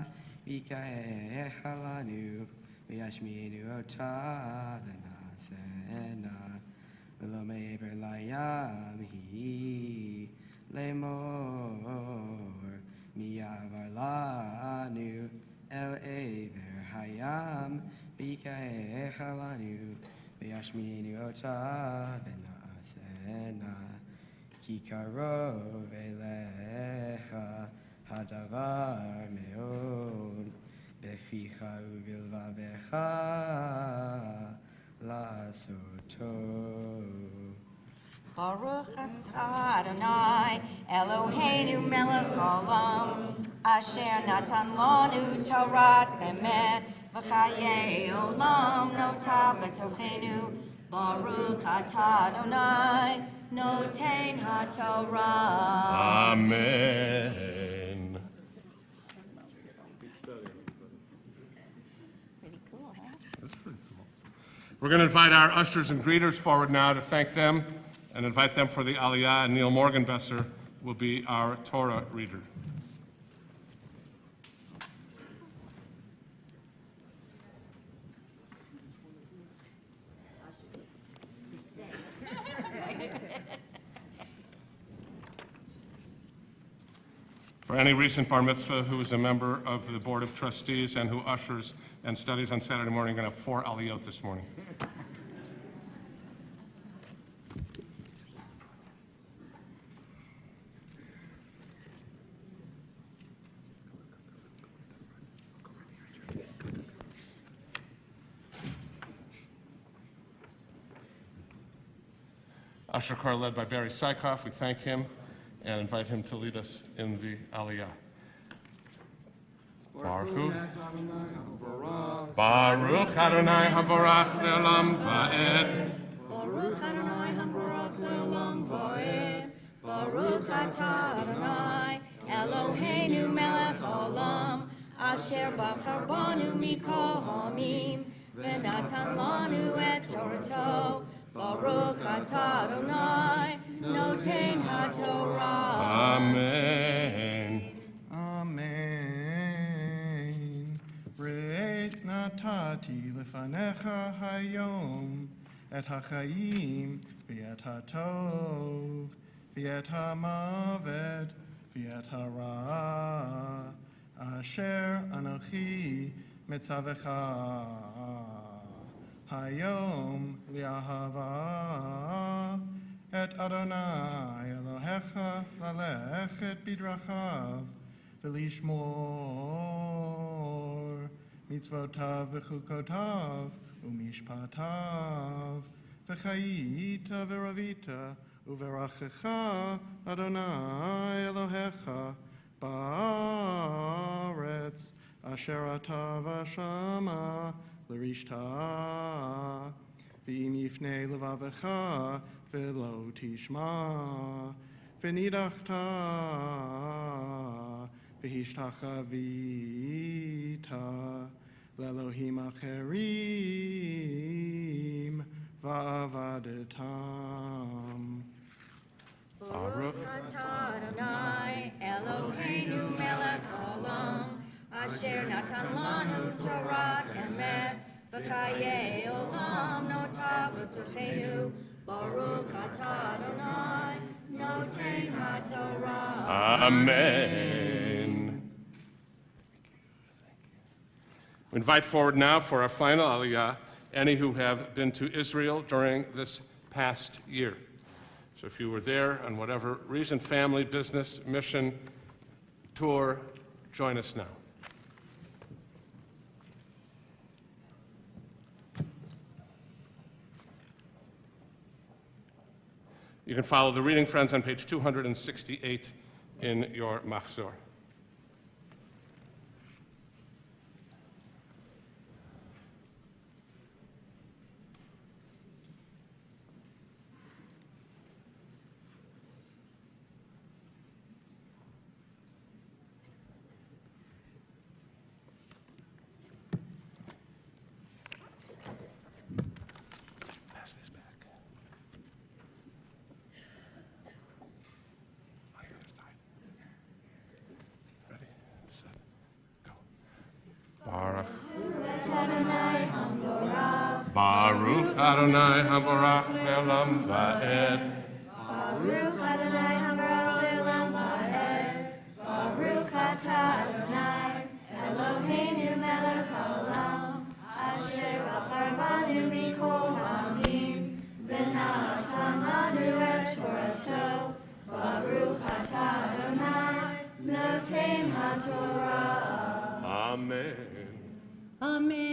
v'ikaecha lanu v'yashminu ota v'nasena v'lo me'ever layam hi lemor mi ya'avar lanu el ever hayam v'ikaecha lanu V'yashminu ota v'na'asena ki karov elecha hadavar me'od beficha u'bilvavecha la'asoto. Baruch atah Adonai Eloheinu melech olam asher natan lanu Torat emet v'chayei olam nota b'tochenu. Baruch atah Adonai noten haTorah. Amen. Pretty cool, huh? That's pretty cool. We're going to invite our ushers and greeters forward now to thank them and invite them for the Aliyah, and Neil Morgenbesser will be our Torah reader. For any recent bar mitzvah who is a member of the Board of Trustees and who ushers and studies on Saturday morning, we're going to have 4 aliyot this morning. Usher choir led by Barry Sykoff. We thank him and invite him to lead us in the Aliyah. Baruch Hu. Baruch Adonai Habarach Le'olam Va'ed. Baruch Adonai Habarach Le'olam Va'ed. Baruch atah Adonai Eloheinu melech olam asher bachar banu mikol hamim v'natan lanu et Torato. Baruch atah Adonai noten haTorah. Amen. Amen. Reit natati lefanecha hayom et hachayim v'et hatov v'et hamavet v'et hara asher anochi metzavecha hayom li'ahava את אדוני אלוהיך ללכת בדרכיו ולשמור מצוותיו וחוקותיו ומשפטיו וחיית ורבית וברכך אדוני אלוהיך בארץ אשר אתה ושמה לרשתה ואם יפנה לבבך ולא תשמע ונידחת והשתחווית לאלוהים אחרים ועבדתם. Baruch atah Adonai Eloheinu melech haolam asher natan lanu Torah emet v'chayei olam notav l'tzorchenu Baruch atah Adonai noten haTorah. Amen. We invite forward now for our final aliyah any who have been to Israel during this past year. So if you were there on whatever reason, family, business, mission, tour, join us now. You can follow the reading, friends, on page 268 in your machzor. Pass this back. On your side. Ready, set, go. Baruch Baruch Adonai Hamborach Le'olam Va'ed. Baruch Adonai Hamborach Le'olam Va'ed. Baruch atah Adonai Eloheinu melech haolam asher bachar banu mikol ha'amim v'natan lanu et Torato. Baruch atah Adonai noten haTorah. Amen. Amen.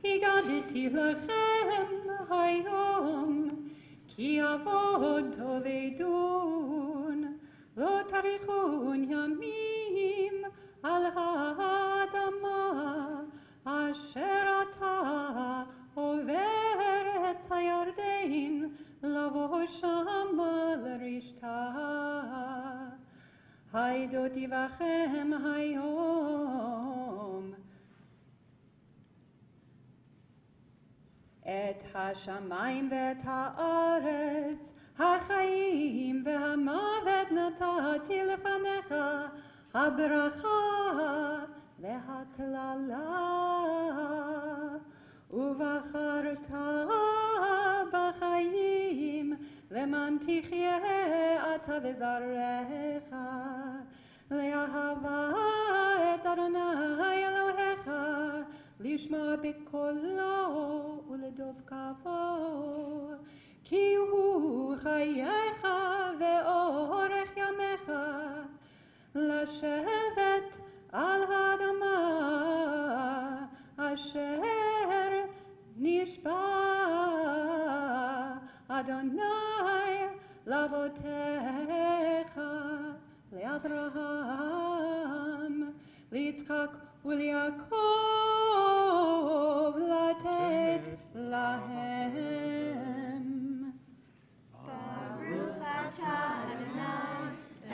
הגדתי לכם היום, כי אבוד תאבדון, לא תאריכון ימים על האדמה, אשר אתה עובר את הירדן, לבוא שמה לרשתה. העדותי בכם היום את השמיים ואת הארץ, החיים והמוות נתתי לפניך, הברכה והקללה, ובחרת בחיים למען תחיה אתה וזרעך, לאהבה את אדוני אלוהיך, לשמוע בקולו ולדבקו, כי הוא חייך ואורך ימיך, לשבת על האדמה אשר נשבע אדוני לאבותיך, לאברהם, ליצחק וליעקב, לתת להם. Baruch atah Adonai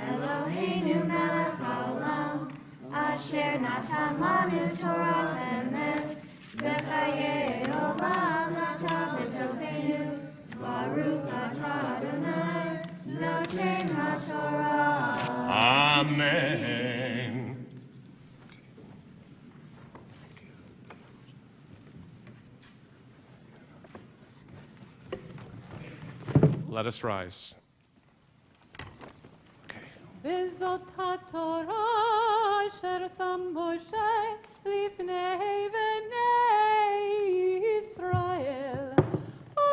Eloheinu melech haolam asher natan lanu Torah emet v'chayei olam natav b'tochenu. Baruch atah Adonai noten haTorah. Amen. Let us rise. וזאת התורה אשר שם משה לפני בני ישראל, על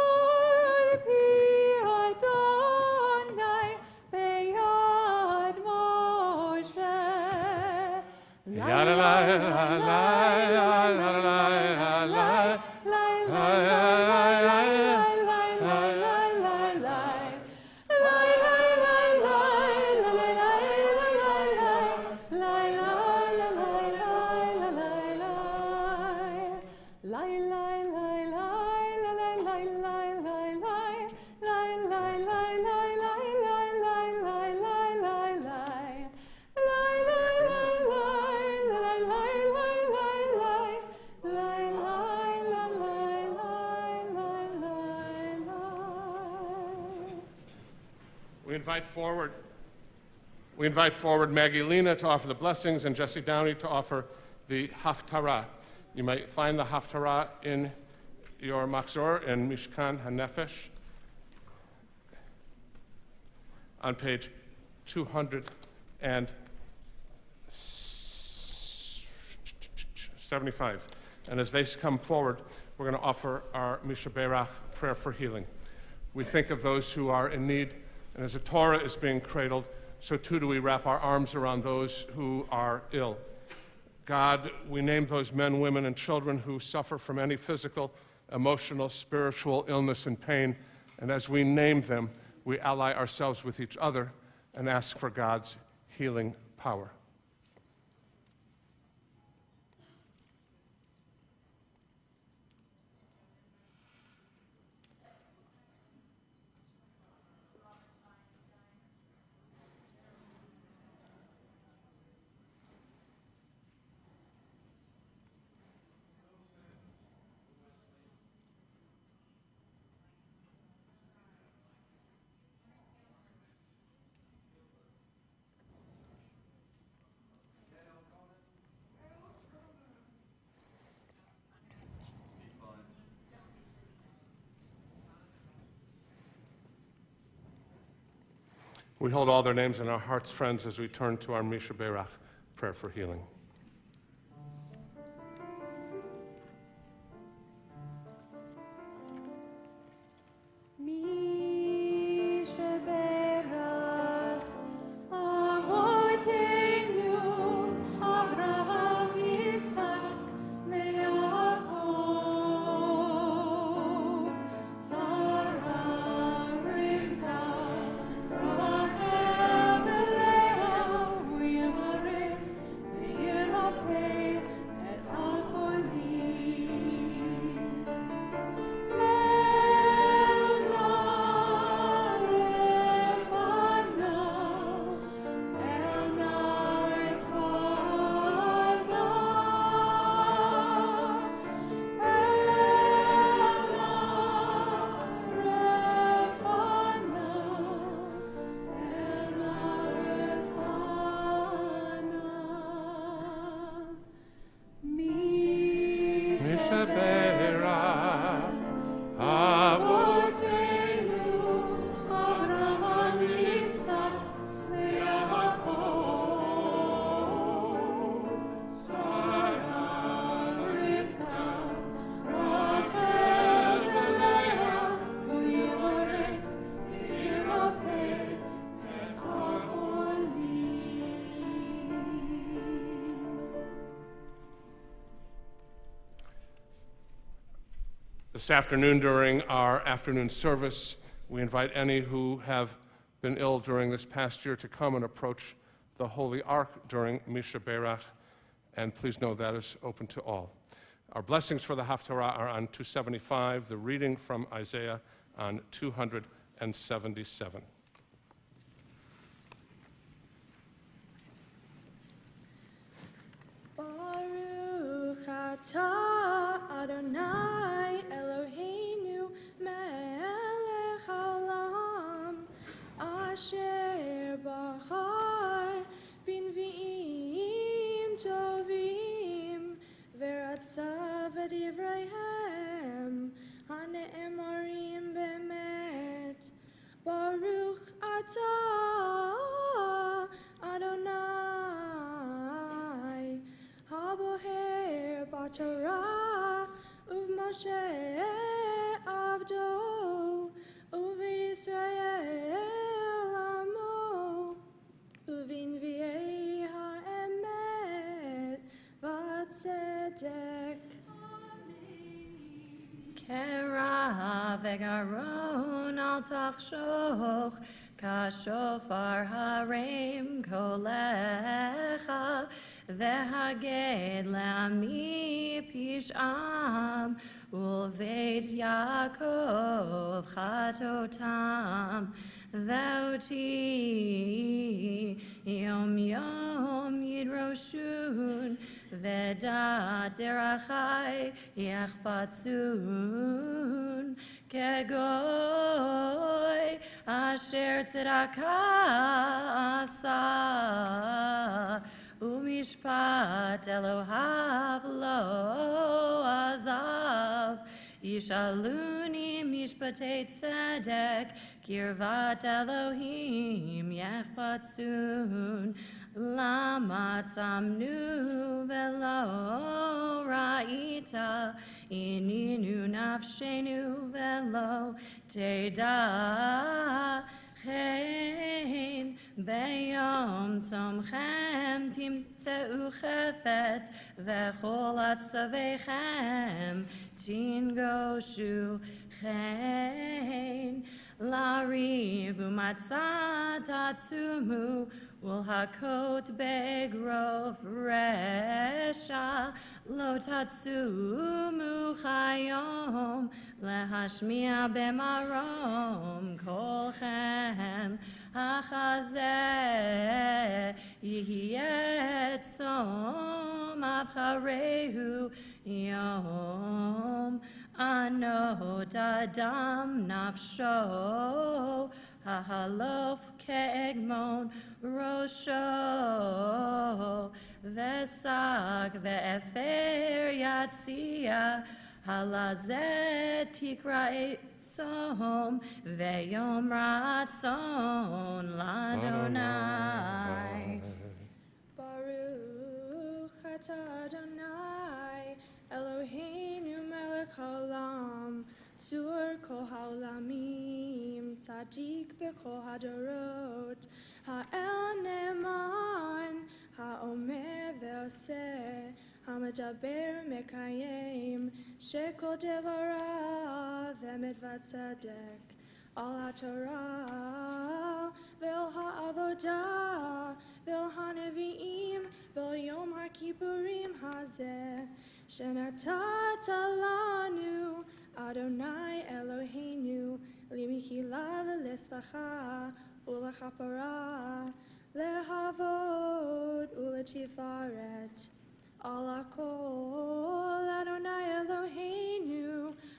invite forward Maggie Lena to offer the blessings and Jesse Downey to offer the Haftarah. You might find the Haftarah in your Machzor in Mishkan HaNefesh on page 275. And as they come forward, we're going to offer our Misha Berach prayer for healing. We think of those who are in need, and as the Torah is being cradled, so too do we wrap our arms around those who are ill. God, we name those men, women, and children who suffer from any physical, emotional, spiritual illness and pain, and as we name them, we ally ourselves with each other and ask for God's healing power. We hold all their names in our hearts, friends, as we turn to our Misha Berach prayer for healing. Misha Berach Avoteinu Avraham Yitzhak veYaakov Sarah Rivka Rachel Leah Uyamareh v'Yirapeh et Acholim Misha Berach Avoteinu Avraham Yitzhak veYaakov Sarah Rivka Rachel Leah Uyamareh v'Yirapeh et Acholim. This afternoon, during our afternoon service, we invite any who have been ill during this past year to come and approach the Holy Ark during Misha Berach, and please know that is open to all. Our blessings for the Haftarah are on 275, the reading from Isaiah on 277. Baruch atah Adonai Eloheinu melech haolam asher bahar b'nvi'im tovim v'ratzav v'divrayhem hane'emarim be'emet. Baruch atah Adonai Haboher b'Torah u'v'Moshe avdo u'v'Yisrael amo u'v'nvi'ei ha'emet v'tzedek. Kera v'garon al tachshoch kashofar harem kolecha v'haged la'ami pish'am ulveit Yaakov chatotam v'oti yom yom yidroshun v'dat derachai yachpatzun kegoy asher tzedakah asa, umishpat Elohav lo azav. Yishaluni mishpatei tzedek, kirvat Elohim yechpatsun. Lama tzamnu velo ra'ita, ininu nafshenu velo teda. Chen beyom tzomchem timtzeu chefetz vechol atzavechem tingoshu. Chen lariv umatzah tatsumu ulhakot begrov resha lo tatsumu chayom lehashmiya bemarom kolchem achazeh yihiyet som avcharehu yom anot adam nafsho hahalof keegmon rosho vesag ve'efer yatzia halazet tikra etzom ve'yom ratzon ladonai. Baruch atah Adonai Eloheinu melech haolam tzur kol haolamim tzadik b'kol hadorot ha'el ne'eman ha'omer ve'oseh ha'medaber mekayem shekol devarav emet v'tzedek al ha'torah ve'al ha'avodah ve'al ha'nevi'im ve'al yom ha'kippurim hazeh shenatat lanu Adonai Eloheinu limichila v'leslacha ulachapara lehavod uletifaret ala kol Adonai Eloheinu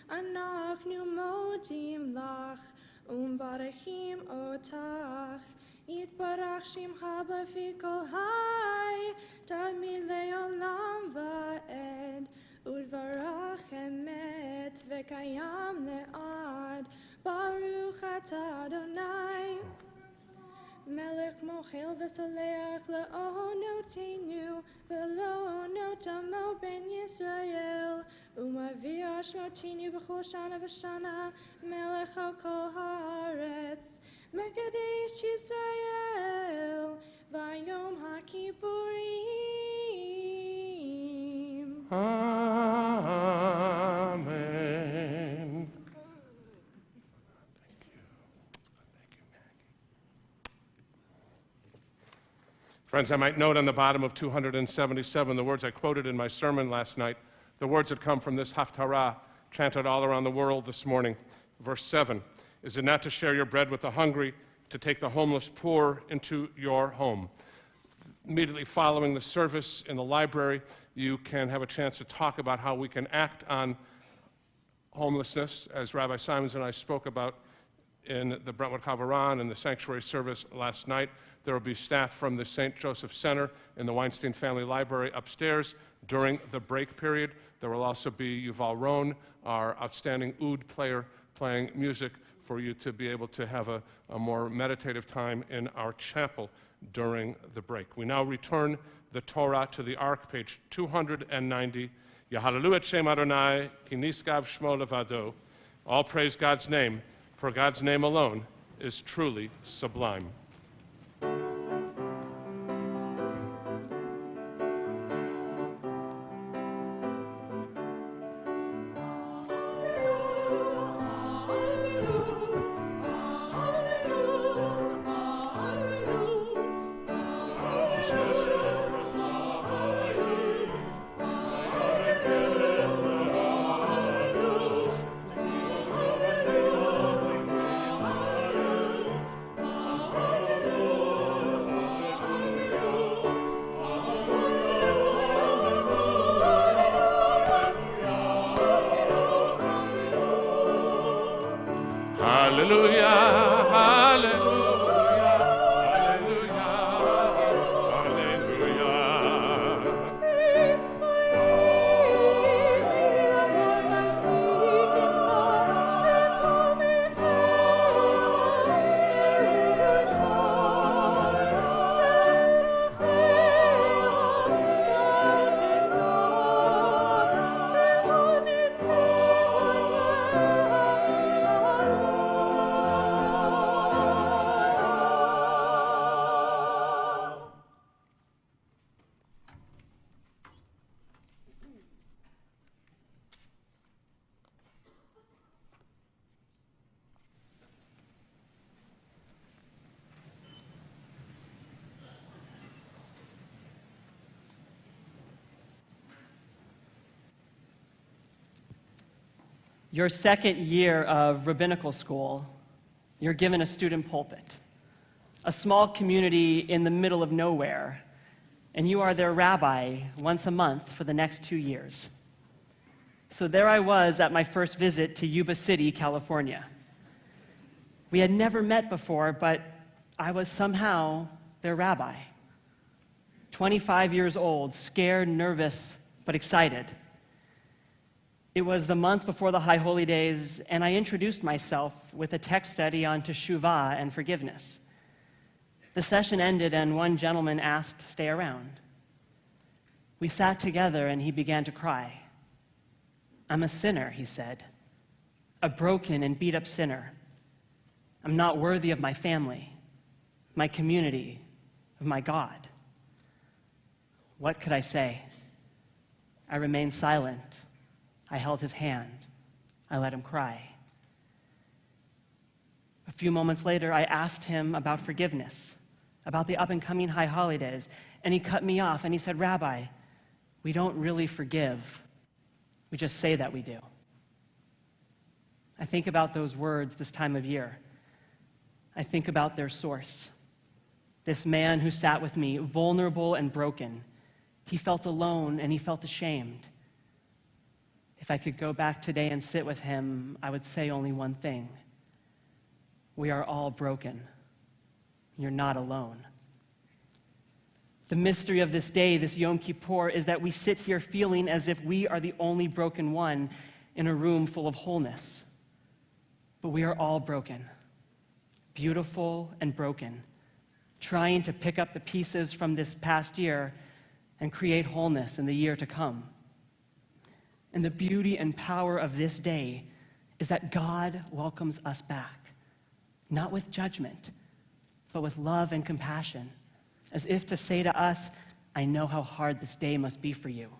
anachnu modim lach umbarachim otach yitbarach shimcha b'fi kol hai tamid le'olam va'ed udvarach emet v'kayam le'ad baruch atah Adonai melech mochel v'soleach le'onotinu ve'lo'onotamo ben Yisrael umavir ashmotinu b'chol shana v'shana melech al kol haaretz mekadesh Yisrael v'yom ha'kippurim. Amen. Friends, I might note on the bottom of 277 the words I quoted in my sermon last night, the words that come from this Haftarah chanted all around the world this morning. Verse 7, is it not to share your bread with the hungry, to take the homeless poor into your home? Immediately following the service in the library, you can have a chance to talk about how we can act on homelessness, as Rabbi Simons and I spoke about in the Brentwood Kavaran and the sanctuary service last night. There will be staff from the St. Joseph Center in the Weinstein Family Library upstairs during the break period. There will also be Yuval Ron, our outstanding oud player, playing music for you to be able to have a more meditative time in our chapel during the break. We now return the Torah to the Ark, page 290. Yahalelu et Shem Adonai, ki niskav shmo levado. All praise God's name, for God's name alone is truly sublime. Your second year of rabbinical school, you're given a student pulpit, a small community in the middle of nowhere, and you are their rabbi once a month for the next 2 years. So there I was at my first visit to Yuba City, California. We had never met before, but I was somehow their rabbi. 25 years old, scared, nervous, but excited. It was the month before the High Holy Days, and I introduced myself with a text study on teshuvah and forgiveness. The session ended, and one gentleman asked to stay around. We sat together, and he began to cry. "I'm a sinner," he said, "a broken and beat-up sinner. I'm not worthy of my family, my community, of my God." What could I say? I remained silent. I held his hand. I let him cry. A few moments later, I asked him about forgiveness, about the up-and-coming high holidays, and he cut me off and he said, "Rabbi, we don't really forgive. We just say that we do." I think about those words this time of year. I think about their source. This man who sat with me, vulnerable and broken. He felt alone and he felt ashamed. If I could go back today and sit with him, I would say only one thing. We are all broken. You're not alone. The mystery of this day, this Yom Kippur, is that we sit here feeling as if we are the only broken one in a room full of wholeness. But we are all broken, beautiful and broken, trying to pick up the pieces from this past year and create wholeness in the year to come. And the beauty and power of this day is that God welcomes us back, not with judgment, but with love and compassion, as if to say to us, "I know how hard this day must be for you.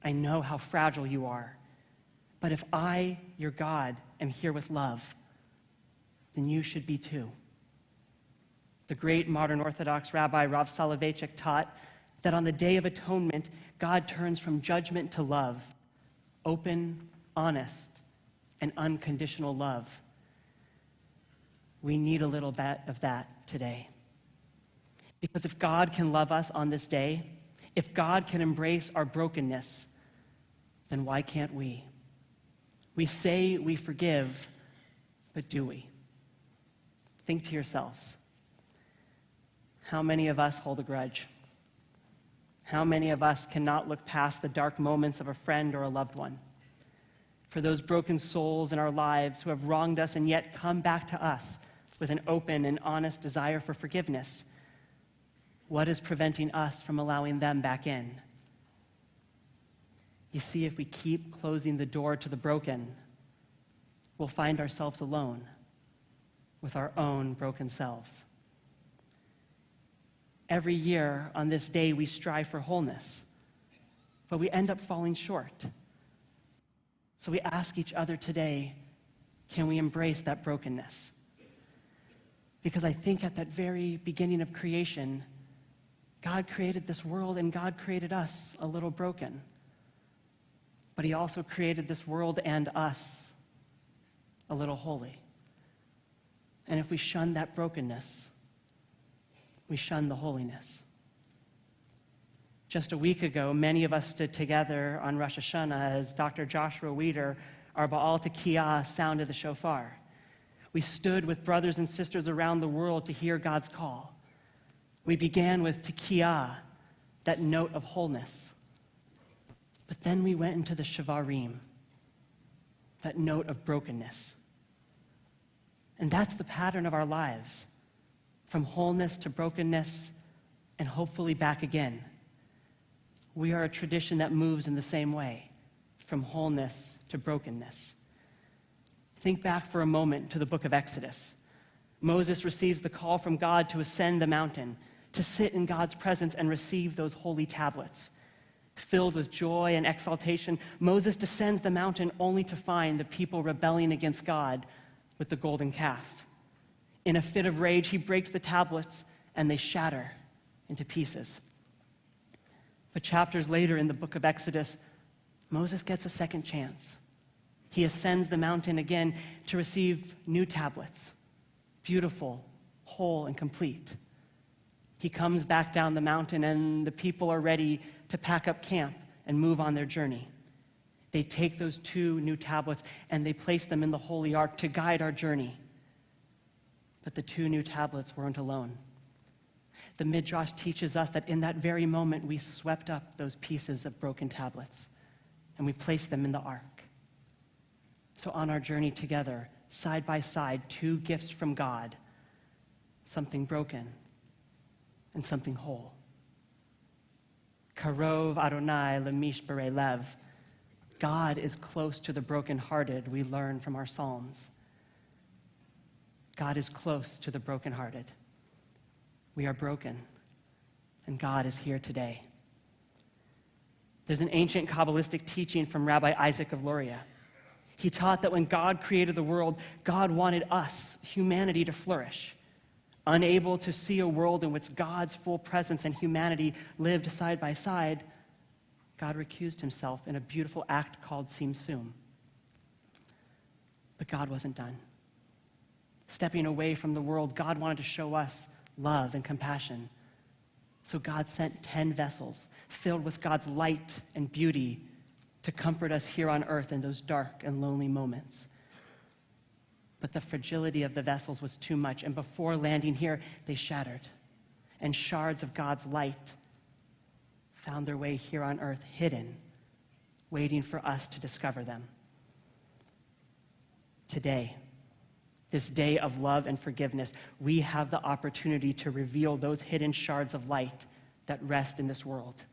I know how fragile you are. But if I, your God, am here with love, then you should be too." The great modern Orthodox Rabbi Rav Soloveitchik taught that on the Day of Atonement, God turns from judgment to love, open, honest, and unconditional love. We need a little bit of that today. Because if God can love us on this day, if God can embrace our brokenness, then why can't we? We say we forgive, but do we? Think to yourselves. How many of us hold a grudge? How many of us cannot look past the dark moments of a friend or a loved one? For those broken souls in our lives who have wronged us and yet come back to us with an open and honest desire for forgiveness, what is preventing us from allowing them back in? You see, if we keep closing the door to the broken, we'll find ourselves alone with our own broken selves. Every year on this day, we strive for wholeness, but we end up falling short. So we ask each other today, can we embrace that brokenness? Because I think at that very beginning of creation, God created this world and God created us a little broken. But he also created this world and us a little holy. And if we shun that brokenness, we shun the holiness. Just a week ago, many of us stood together on Rosh Hashanah as Dr. Joshua Weider, our Baal Tekiyah, sounded the shofar. We stood with brothers and sisters around the world to hear God's call. We began with Tekiyah, that note of wholeness. But then we went into the Shavarim, that note of brokenness. And that's the pattern of our lives, from wholeness to brokenness, and hopefully back again. We are a tradition that moves in the same way, from wholeness to brokenness. Think back for a moment to the book of Exodus. Moses receives the call from God to ascend the mountain, to sit in God's presence and receive those holy tablets. Filled with joy and exaltation, Moses descends the mountain only to find the people rebelling against God with the golden calf. In a fit of rage, he breaks the tablets and they shatter into pieces. But chapters later in the book of Exodus, Moses gets a second chance. He ascends the mountain again to receive new tablets, beautiful, whole, and complete. He comes back down the mountain, and the people are ready to pack up camp and move on their journey. They take those 2 new tablets and they place them in the Holy Ark to guide our journey. But the 2 new tablets weren't alone. The Midrash teaches us that in that very moment we swept up those pieces of broken tablets and we placed them in the ark. So on our journey together, side by side, 2 gifts from God, something broken and something whole. Karov Adonai lemishbarei lev. God is close to the brokenhearted, we learn from our Psalms. God is close to the brokenhearted. We are broken, and God is here today. There's an ancient Kabbalistic teaching from Rabbi Isaac of Luria. He taught that when God created the world, God wanted us, humanity, to flourish. Unable to see a world in which God's full presence and humanity lived side by side, God recused himself in a beautiful act called Tzimtzum. But God wasn't done. Stepping away from the world, God wanted to show us love and compassion. So God sent 10 vessels filled with God's light and beauty to comfort us here on earth in those dark and lonely moments. But the fragility of the vessels was too much, and before landing here, they shattered, and shards of God's light found their way here on earth, hidden, waiting for us to discover them. Today, this day of love and forgiveness, we have the opportunity to reveal those hidden shards of light that rest in this world.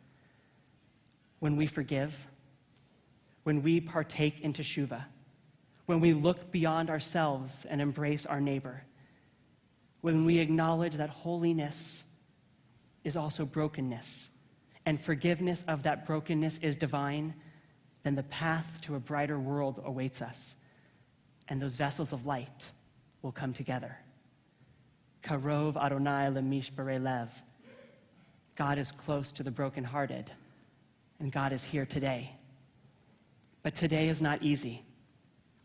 When we forgive, when we partake in teshuvah, when we look beyond ourselves and embrace our neighbor, when we acknowledge that holiness is also brokenness, and forgiveness of that brokenness is divine, then the path to a brighter world awaits us, and those vessels of light will come together. Karov Adonai lemishbarei lev. God is close to the brokenhearted, and God is here today. But today is not easy.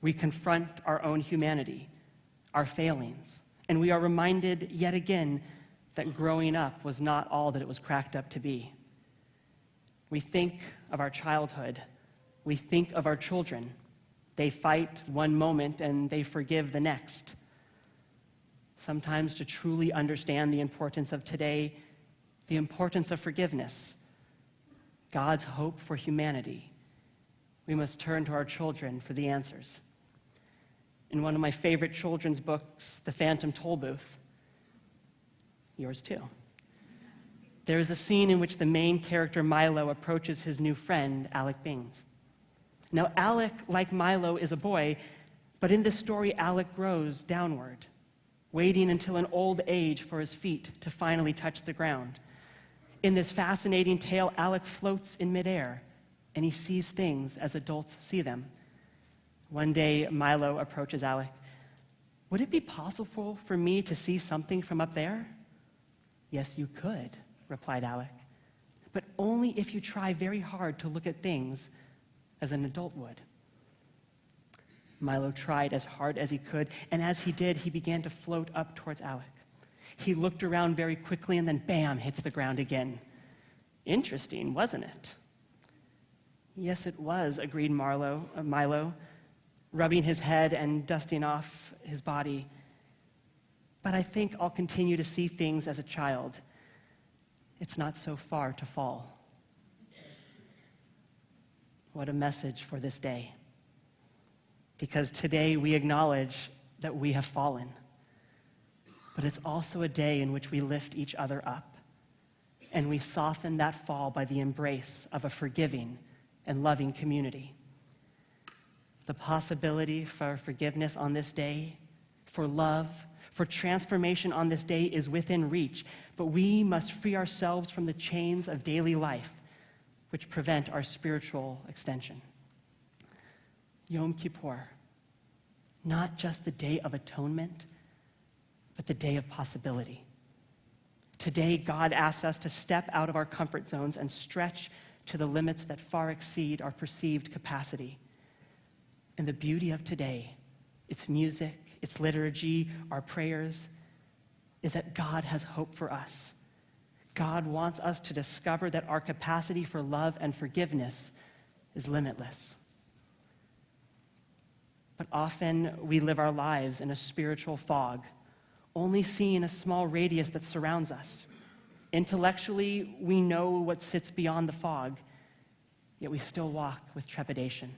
We confront our own humanity, our failings, and we are reminded yet again that growing up was not all that it was cracked up to be. We think of our childhood. We think of our children. They fight one moment and they forgive the next. Sometimes to truly understand the importance of today, the importance of forgiveness, God's hope for humanity, we must turn to our children for the answers. In one of my favorite children's books, The Phantom Tollbooth, yours too, there is a scene in which the main character, Milo, approaches his new friend, Alec Bings. Now, Alec, like Milo, is a boy, but in this story, Alec grows downward, waiting until an old age for his feet to finally touch the ground. In this fascinating tale, Alec floats in midair, and he sees things as adults see them. One day, Milo approaches Alec. "Would it be possible for me to see something from up there?" "Yes, you could," replied Alec, "but only if you try very hard to look at things as an adult would." Milo tried as hard as he could, and as he did, he began to float up towards Alec. He looked around very quickly, and then bam, hits the ground again. Interesting, wasn't it? Yes, it was, agreed Milo, rubbing his head and dusting off his body. But I think I'll continue to see things as a child. It's not so far to fall. What a message for this day. Because today we acknowledge that we have fallen. But it's also a day in which we lift each other up. And we soften that fall by the embrace of a forgiving and loving community. The possibility for forgiveness on this day, for love, for transformation on this day is within reach, but we must free ourselves from the chains of daily life which prevent our spiritual extension. Yom Kippur, not just the day of atonement, but the day of possibility. Today, God asks us to step out of our comfort zones and stretch to the limits that far exceed our perceived capacity. And the beauty of today, its music, its liturgy, our prayers, is that God has hope for us. God wants us to discover that our capacity for love and forgiveness is limitless. But often we live our lives in a spiritual fog, only seeing a small radius that surrounds us. Intellectually, we know what sits beyond the fog, yet we still walk with trepidation.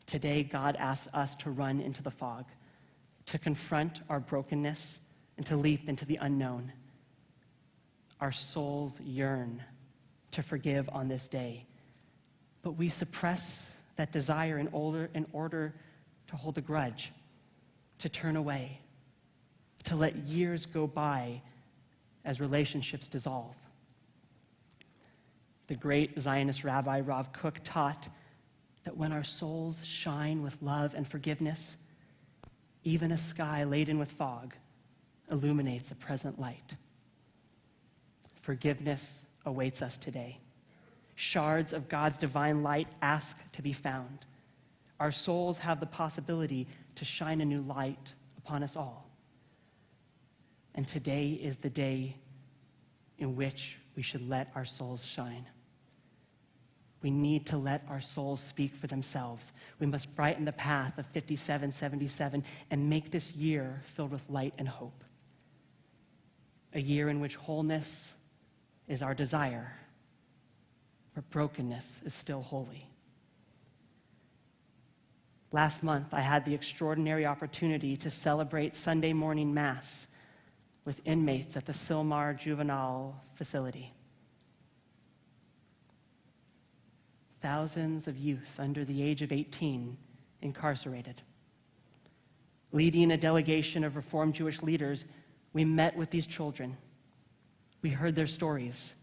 Today, God asks us to run into the fog, to confront our brokenness, and to leap into the unknown. Our souls yearn to forgive on this day, but we suppress that desire in order to hold a grudge, to turn away, to let years go by as relationships dissolve. The great Zionist rabbi Rav Kook taught that when our souls shine with love and forgiveness, even a sky laden with fog illuminates a present light. Forgiveness awaits us today. Shards of God's divine light ask to be found. Our souls have the possibility to shine a new light upon us all. And today is the day in which we should let our souls shine. We need to let our souls speak for themselves. We must brighten the path of 5777 and make this year filled with light and hope. A year in which wholeness is our desire, but brokenness is still holy. Last month, I had the extraordinary opportunity to celebrate Sunday morning Mass with inmates at the Sylmar Juvenile Facility. Thousands of youth under the age of 18 incarcerated. Leading a delegation of Reformed Jewish leaders, we met with these children. We heard their stories.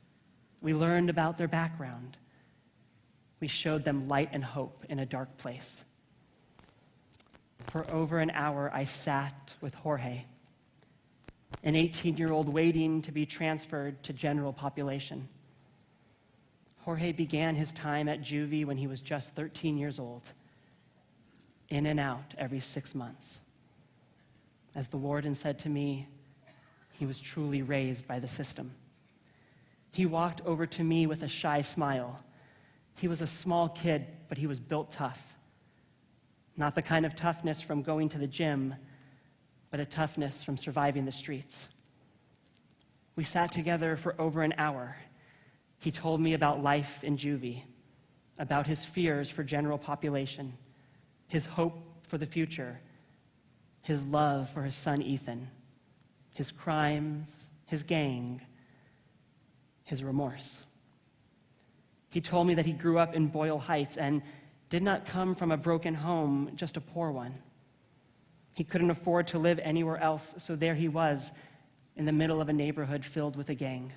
We learned about their background. We showed them light and hope in a dark place. For over an hour, I sat with Jorge, an 18-year-old waiting to be transferred to general population. Jorge began his time at juvie when he was just 13 years old, in and out every 6 months. As the warden said to me, he was truly raised by the system. He walked over to me with a shy smile. He was a small kid, but he was built tough. Not the kind of toughness from going to the gym, but a toughness from surviving the streets. We sat together for over an hour. He told me about life in juvie, about his fears for general population, his hope for the future, his love for his son Ethan, his crimes, his gang, his remorse. He told me that he grew up in Boyle Heights and did not come from a broken home, just a poor one. He couldn't afford to live anywhere else, so there he was in the middle of a neighborhood filled with a gang.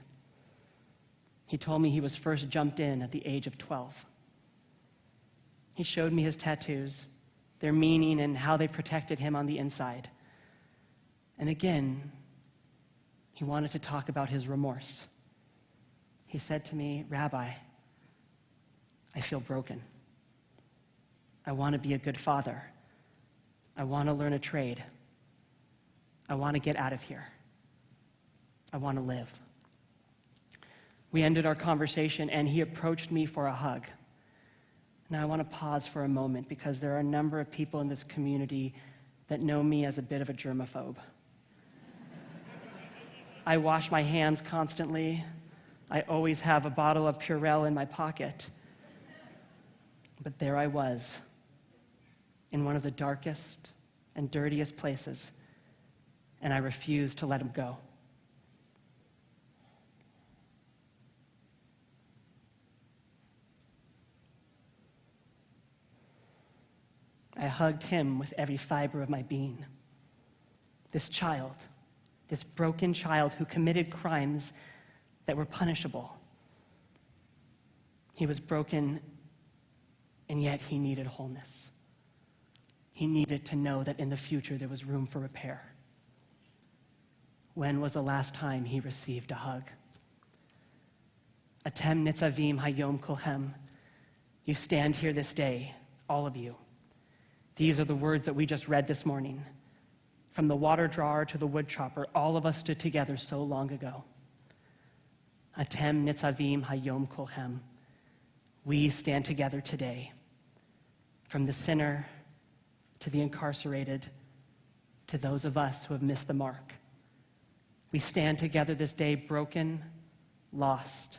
He told me he was first jumped in at the age of 12. He showed me his tattoos, their meaning and how they protected him on the inside. And again, he wanted to talk about his remorse. He said to me, "Rabbi, I feel broken. I want to be a good father. I want to learn a trade. I want to get out of here. I want to live." We ended our conversation, and he approached me for a hug. Now, I want to pause for a moment because there are a number of people in this community that know me as a bit of a germaphobe. I wash my hands constantly. I always have a bottle of Purell in my pocket. But there I was, in one of the darkest and dirtiest places, and I refused to let him go. I hugged him with every fiber of my being. This child, this broken child who committed crimes that were punishable. He was broken, and yet he needed wholeness. He needed to know that in the future there was room for repair. When was the last time he received a hug? Atem nitzavim hayom kulchem. You stand here this day, all of you, These are the words that we just read this morning. From the water drawer to the wood chopper, all of us stood together so long ago. Atem nitzavim hayom kolchem. We stand together today. From the sinner to the incarcerated to those of us who have missed the mark. We stand together this day broken, lost,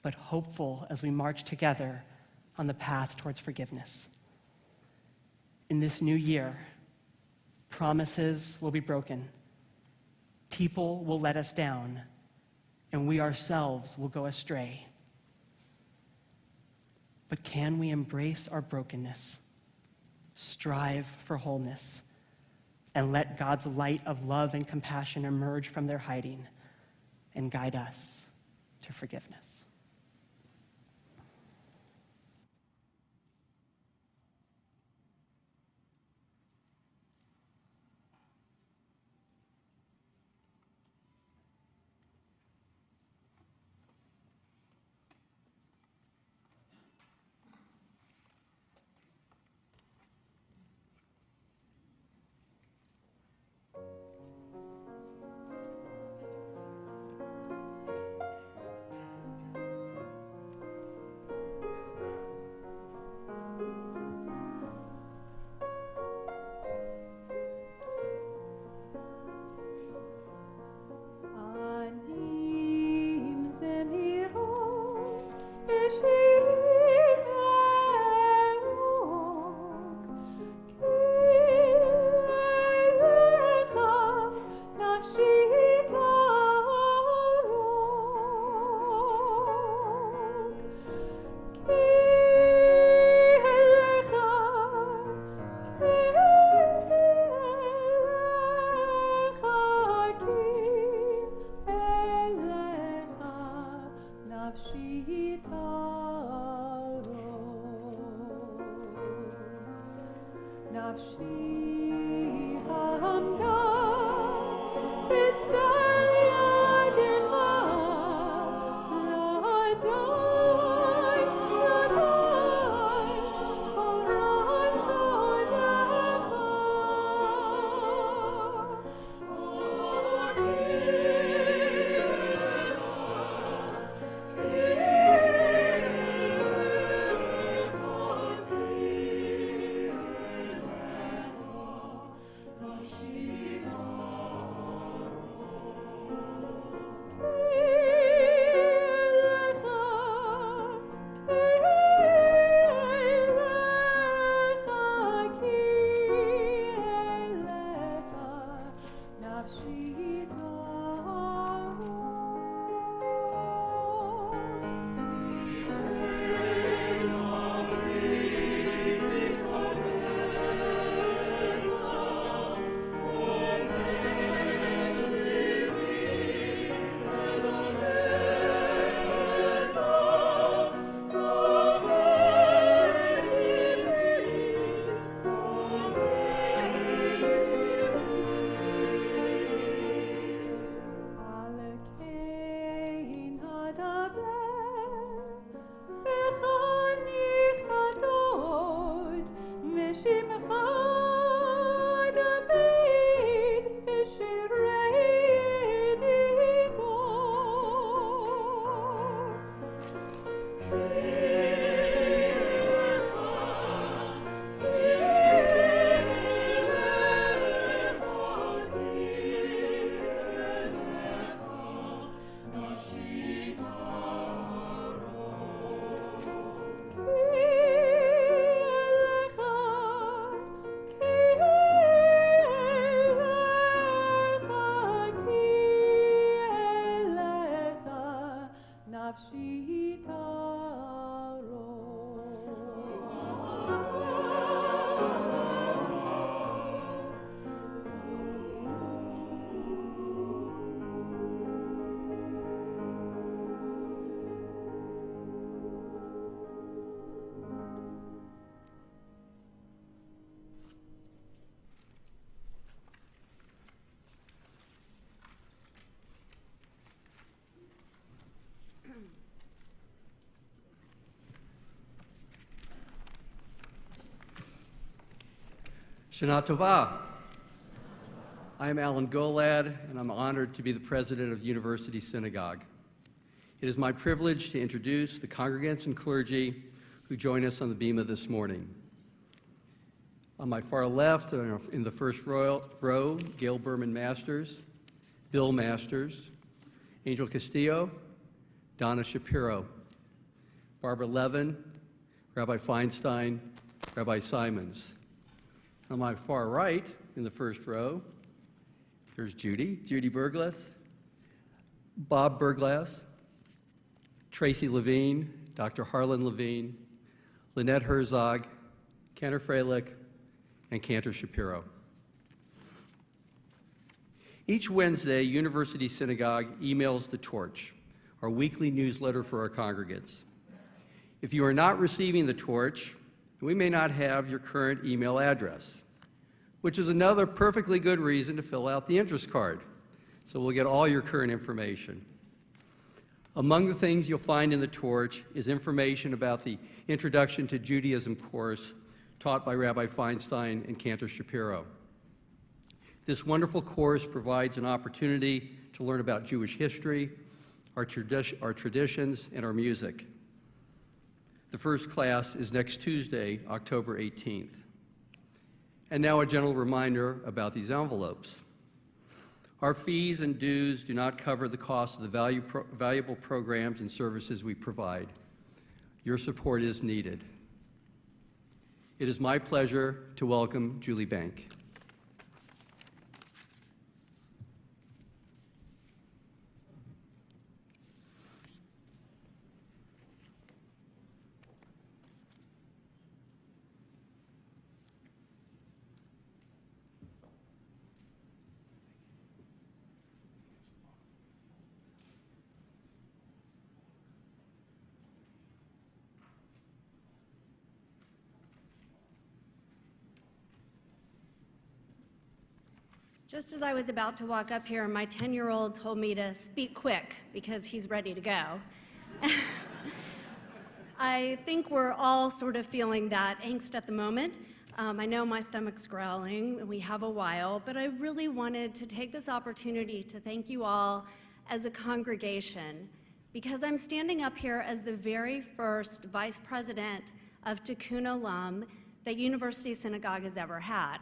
but hopeful as we march together on the path towards forgiveness. In this new year, promises will be broken, people will let us down, and we ourselves will go astray. But can we embrace our brokenness, strive for wholeness, and let God's light of love and compassion emerge from their hiding and guide us to forgiveness? Shana Tova. I am Alan Golad, and I'm honored to be the president of the University Synagogue. It is my privilege to introduce the congregants and clergy who join us on the bema this morning. On my far left, in the first row, Gail Berman Masters, Bill Masters, Angel Castillo, Donna Shapiro, Barbara Levin, Rabbi Feinstein, Rabbi Simons. On my far right, in the first row, there's Judy Berglass, Bob Berglass, Tracy Levine, Dr. Harlan Levine, Lynette Herzog, Kenner Freilich, and Cantor Shapiro. Each Wednesday, University Synagogue emails The Torch, our weekly newsletter for our congregants. If you are not receiving The Torch, we may not have your current email address, which is another perfectly good reason to fill out the interest card, so we'll get all your current information. Among the things you'll find in The Torch is information about the Introduction to Judaism course taught by Rabbi Feinstein and Cantor Shapiro. This wonderful course provides an opportunity to learn about Jewish history, our traditions, and our music. The first class is next Tuesday, October 18th. And now a gentle reminder about these envelopes. Our fees and dues do not cover the cost of the valuable programs and services we provide. Your support is needed. It is my pleasure to welcome Julie Bank. Just as I was about to walk up here, my 10-year-old told me to speak quick because he's ready to go. I think we're all sort of feeling that angst at the moment. I know my stomach's growling, and we have a while, but I really wanted to take this opportunity to thank you all as a congregation, because I'm standing up here as the very first vice president of Tikkun Olam that University Synagogue has ever had.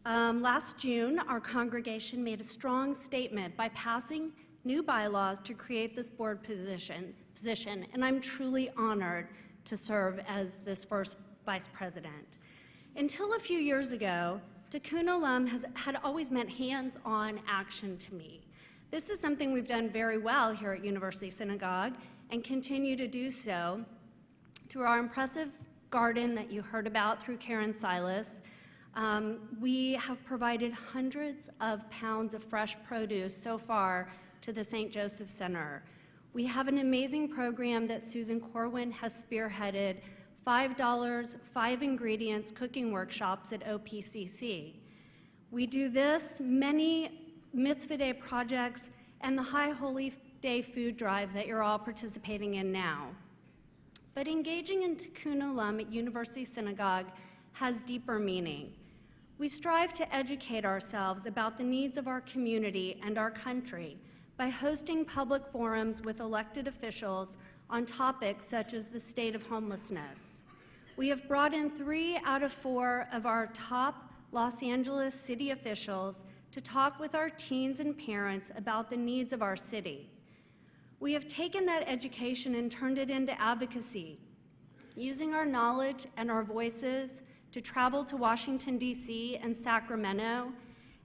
Last June, our congregation made a strong statement by passing new bylaws to create this board position, and I'm truly honored to serve as this first vice president. Until a few years ago, Tikkun Olam had always meant hands-on action to me. This is something we've done very well here at University Synagogue and continue to do so through our impressive garden that you heard about through Karen Silas. We have provided hundreds of pounds of fresh produce so far to the St. Joseph Center. We have an amazing program that Susan Corwin has spearheaded, $5, 5 ingredients cooking workshops at OPCC. We do this, many Mitzvah Day projects, and the High Holy Day food drive that you're all participating in now. But engaging in Tikkun Olam at University Synagogue has deeper meaning. We strive to educate ourselves about the needs of our community and our country by hosting public forums with elected officials on topics such as the state of homelessness. We have brought in 3 out of 4 of our top Los Angeles city officials to talk with our teens and parents about the needs of our city. We have taken that education and turned it into advocacy, using our knowledge and our voices to travel to Washington, D.C. and Sacramento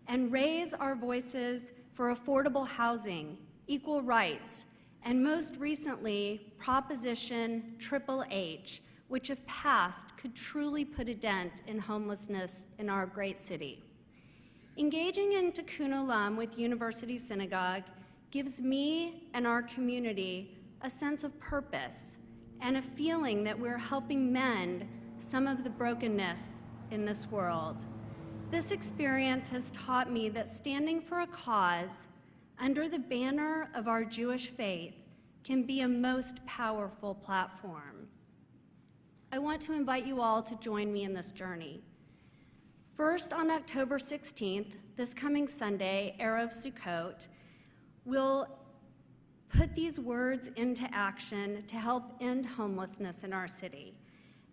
and raise our voices for affordable housing, equal rights, and most recently, Proposition HHH, which if passed could truly put a dent in homelessness in our great city. Engaging in Tikkun Olam with University Synagogue gives me and our community a sense of purpose and a feeling that we're helping mend some of the brokenness in this world. This experience has taught me that standing for a cause under the banner of our Jewish faith can be a most powerful platform. I want to invite you all to join me in this journey. First, on October 16th, this coming Sunday, Erev Sukkot, we'll put these words into action to help end homelessness in our city.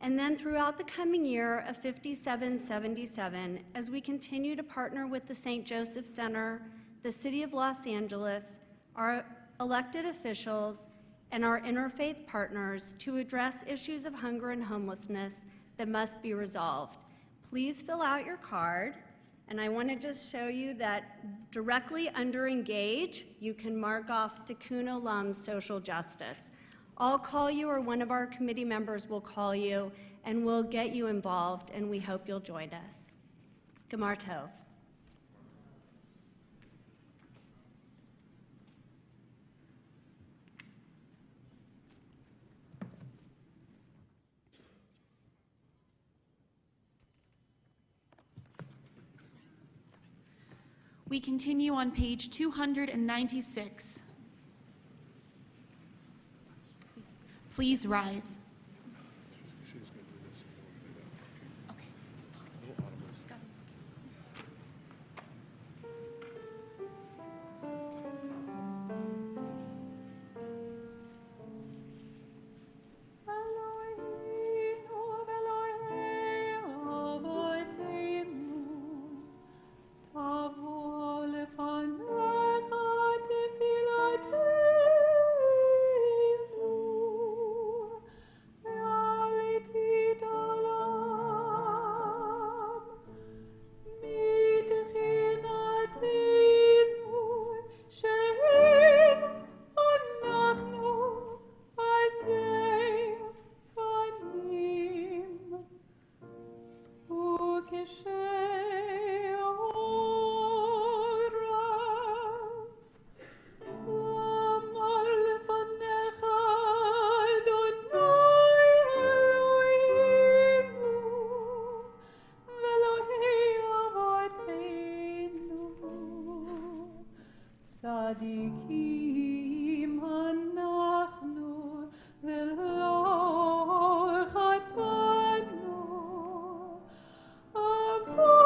And then throughout the coming year of 5777, as we continue to partner with the St. Joseph Center, the City of Los Angeles, our elected officials, and our interfaith partners to address issues of hunger and homelessness that must be resolved. Please fill out your card, and I want to just show you that directly under Engage, you can mark off Tikkun Olam Social Justice. I'll call you, or one of our committee members will call you, and we'll get you involved, and we hope you'll join us. Gemar Tov. We continue on page 296. Please rise. צדיקים אנחנו ולא חטאנו, אבל אנחנו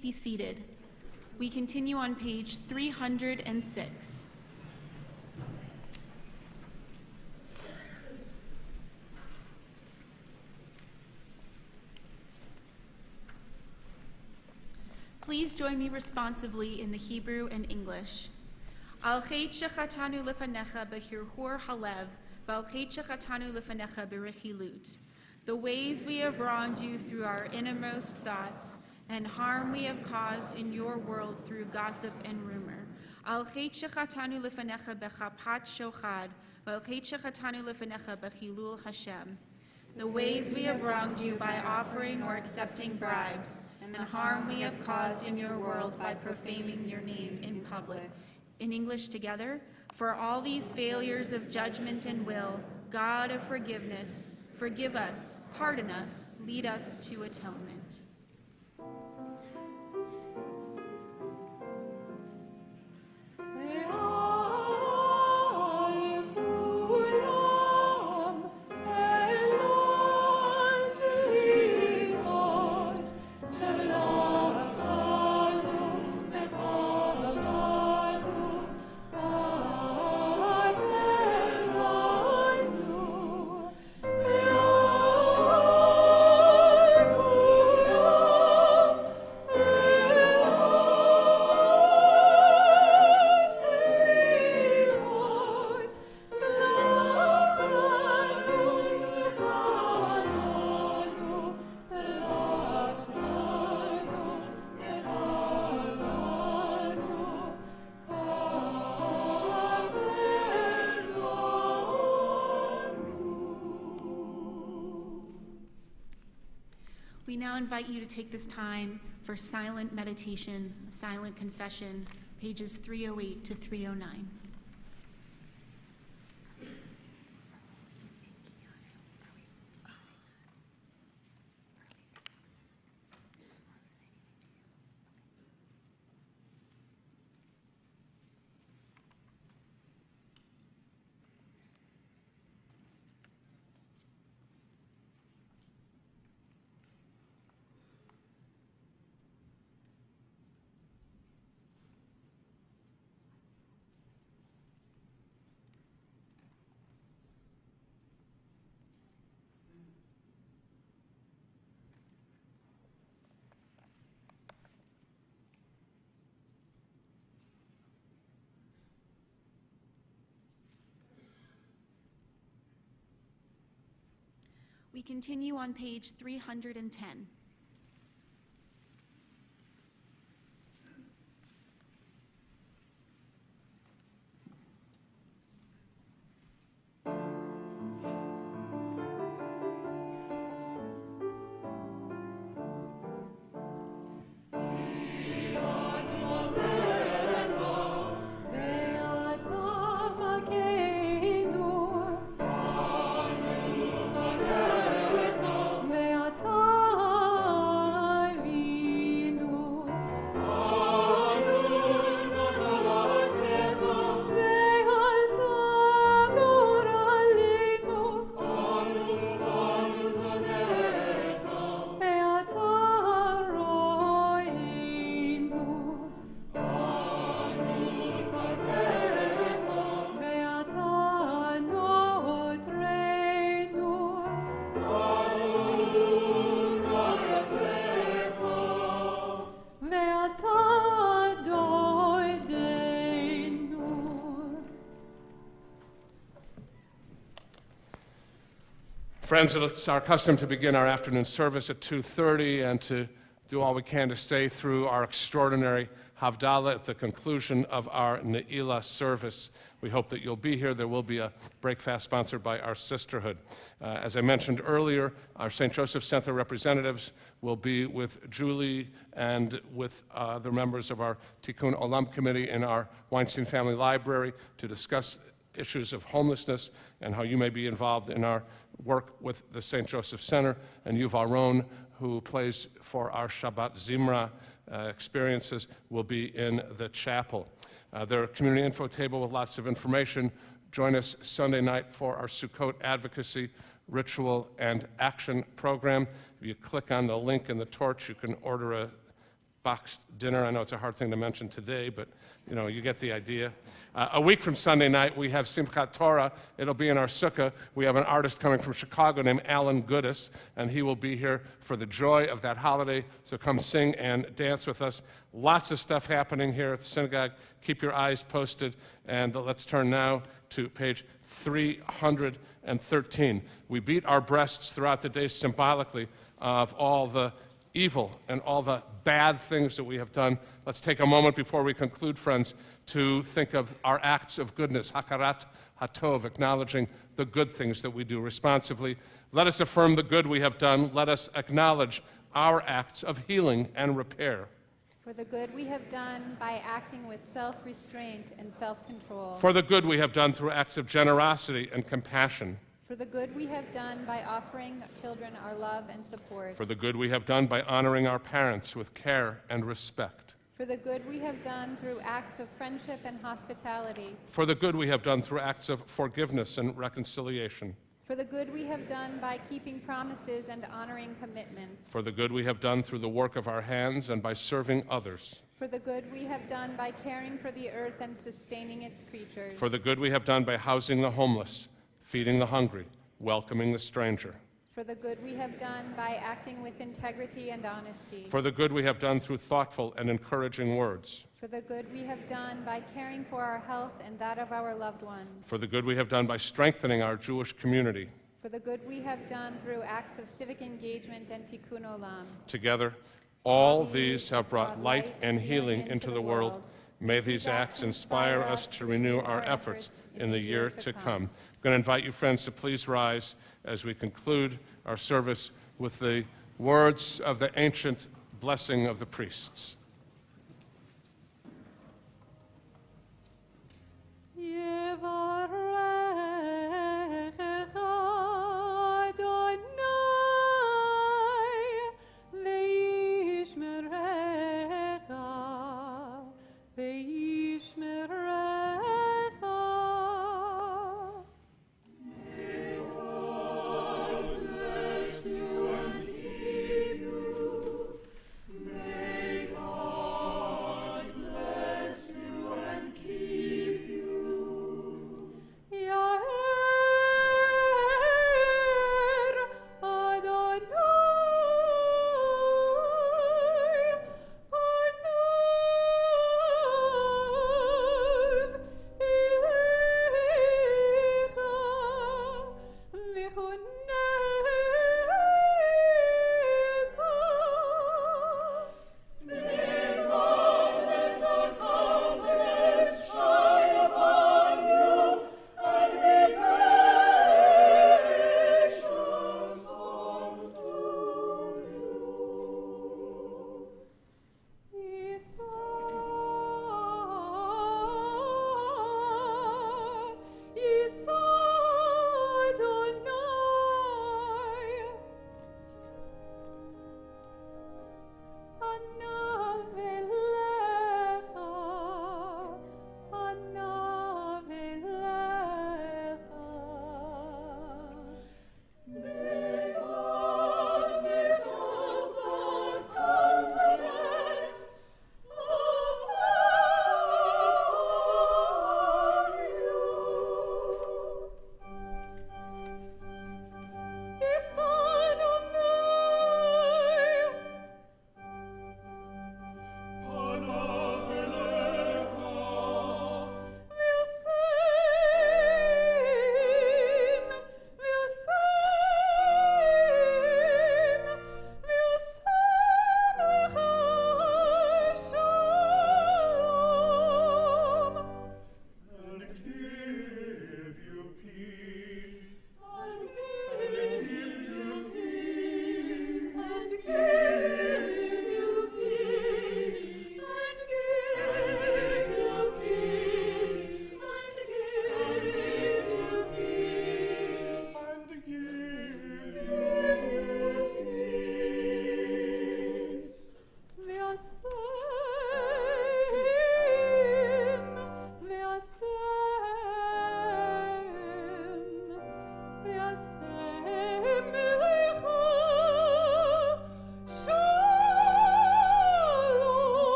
be seated. We continue on page 306. Please join me responsively in the Hebrew and English. Al chet shechatanu lefanecha b'hirhur halev, v'al chet shechatanu lefanecha b'rechilut. The ways we have wronged you through our innermost thoughts, and harm we have caused in your world through gossip and rumor. Al chet shechatanu lefanecha b'chapat shochad, v'al chet shechatanu lefanecha b'chilul Hashem. The ways we have wronged you by offering or accepting bribes, and the harm we have caused in your world by profaning your name in public. In English together, for all these failures of judgment and will, God of forgiveness, forgive us, pardon us, lead us to atonement. We now invite you to take this time for silent meditation, silent confession, pages 308 to 309. We continue on page 310. Friends, it's our custom to begin our afternoon service at 2:30 and to do all we can to stay through our extraordinary Havdalah at the conclusion of our Ne'ilah service. We hope that you'll be here. There will be a breakfast sponsored by our sisterhood. As I mentioned earlier, our St. Joseph Center representatives will be with Julie and with the members of our Tikkun Olam committee in our Weinstein Family Library to discuss issues of homelessness and how you may be involved in our work with the St. Joseph Center. And Yuval Ron, who plays for our Shabbat Zimra experiences, will be in the chapel. There are a community info table with lots of information. Join us Sunday night for our Sukkot Advocacy Ritual and Action program. If you click on the link in the torch, you can order a boxed dinner. I know it's a hard thing to mention today, but you get the idea. A week from Sunday night, we have Simchat Torah. It'll be in our sukkah. We have an artist coming from Chicago named Alan Goodis, and he will be here for the joy of that holiday. So come sing and dance with us. Lots of stuff happening here at the synagogue. Keep your eyes posted. And let's turn now to page 313. We beat our breasts throughout the day symbolically of all the evil and all the bad things that we have done. Let's take a moment before we conclude, friends, to think of our acts of goodness, hakarat hatov, acknowledging the good things that we do responsively. Let us affirm the good we have done. Let us acknowledge our acts of healing and repair. For the good we have done by acting with self-restraint and self-control. For the good we have done through acts of generosity and compassion. For the good we have done by offering children our love and support. For the good we have done by honoring our parents with care and respect. For the good we have done through acts of friendship and hospitality. For the good we have done through acts of forgiveness and reconciliation. For the good we have done by keeping promises and honoring commitments. For the good we have done through the work of our hands and by serving others. For the good we have done by caring for the earth and sustaining its creatures. For the good we have done by housing the homeless, feeding the hungry, welcoming the stranger. For the good we have done by acting with integrity and honesty. For the good we have done through thoughtful and encouraging words. For the good we have done by caring for our health and that of our loved ones. For the good we have done by strengthening our Jewish community. For the good we have done through acts of civic engagement and tikkun olam. Together, all these have brought light and healing into the world. May these acts inspire us to renew our efforts in the year to come. I'm going to invite you, friends, to please rise as we conclude our service with the words of the ancient blessing of the priests.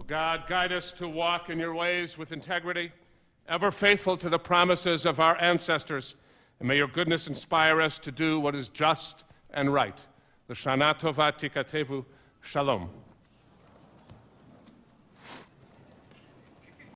God, guide us to walk in your ways with integrity, ever faithful to the promises of our ancestors, and may your goodness inspire us to do what is just and right. L'shana tova tikatevu. Shalom.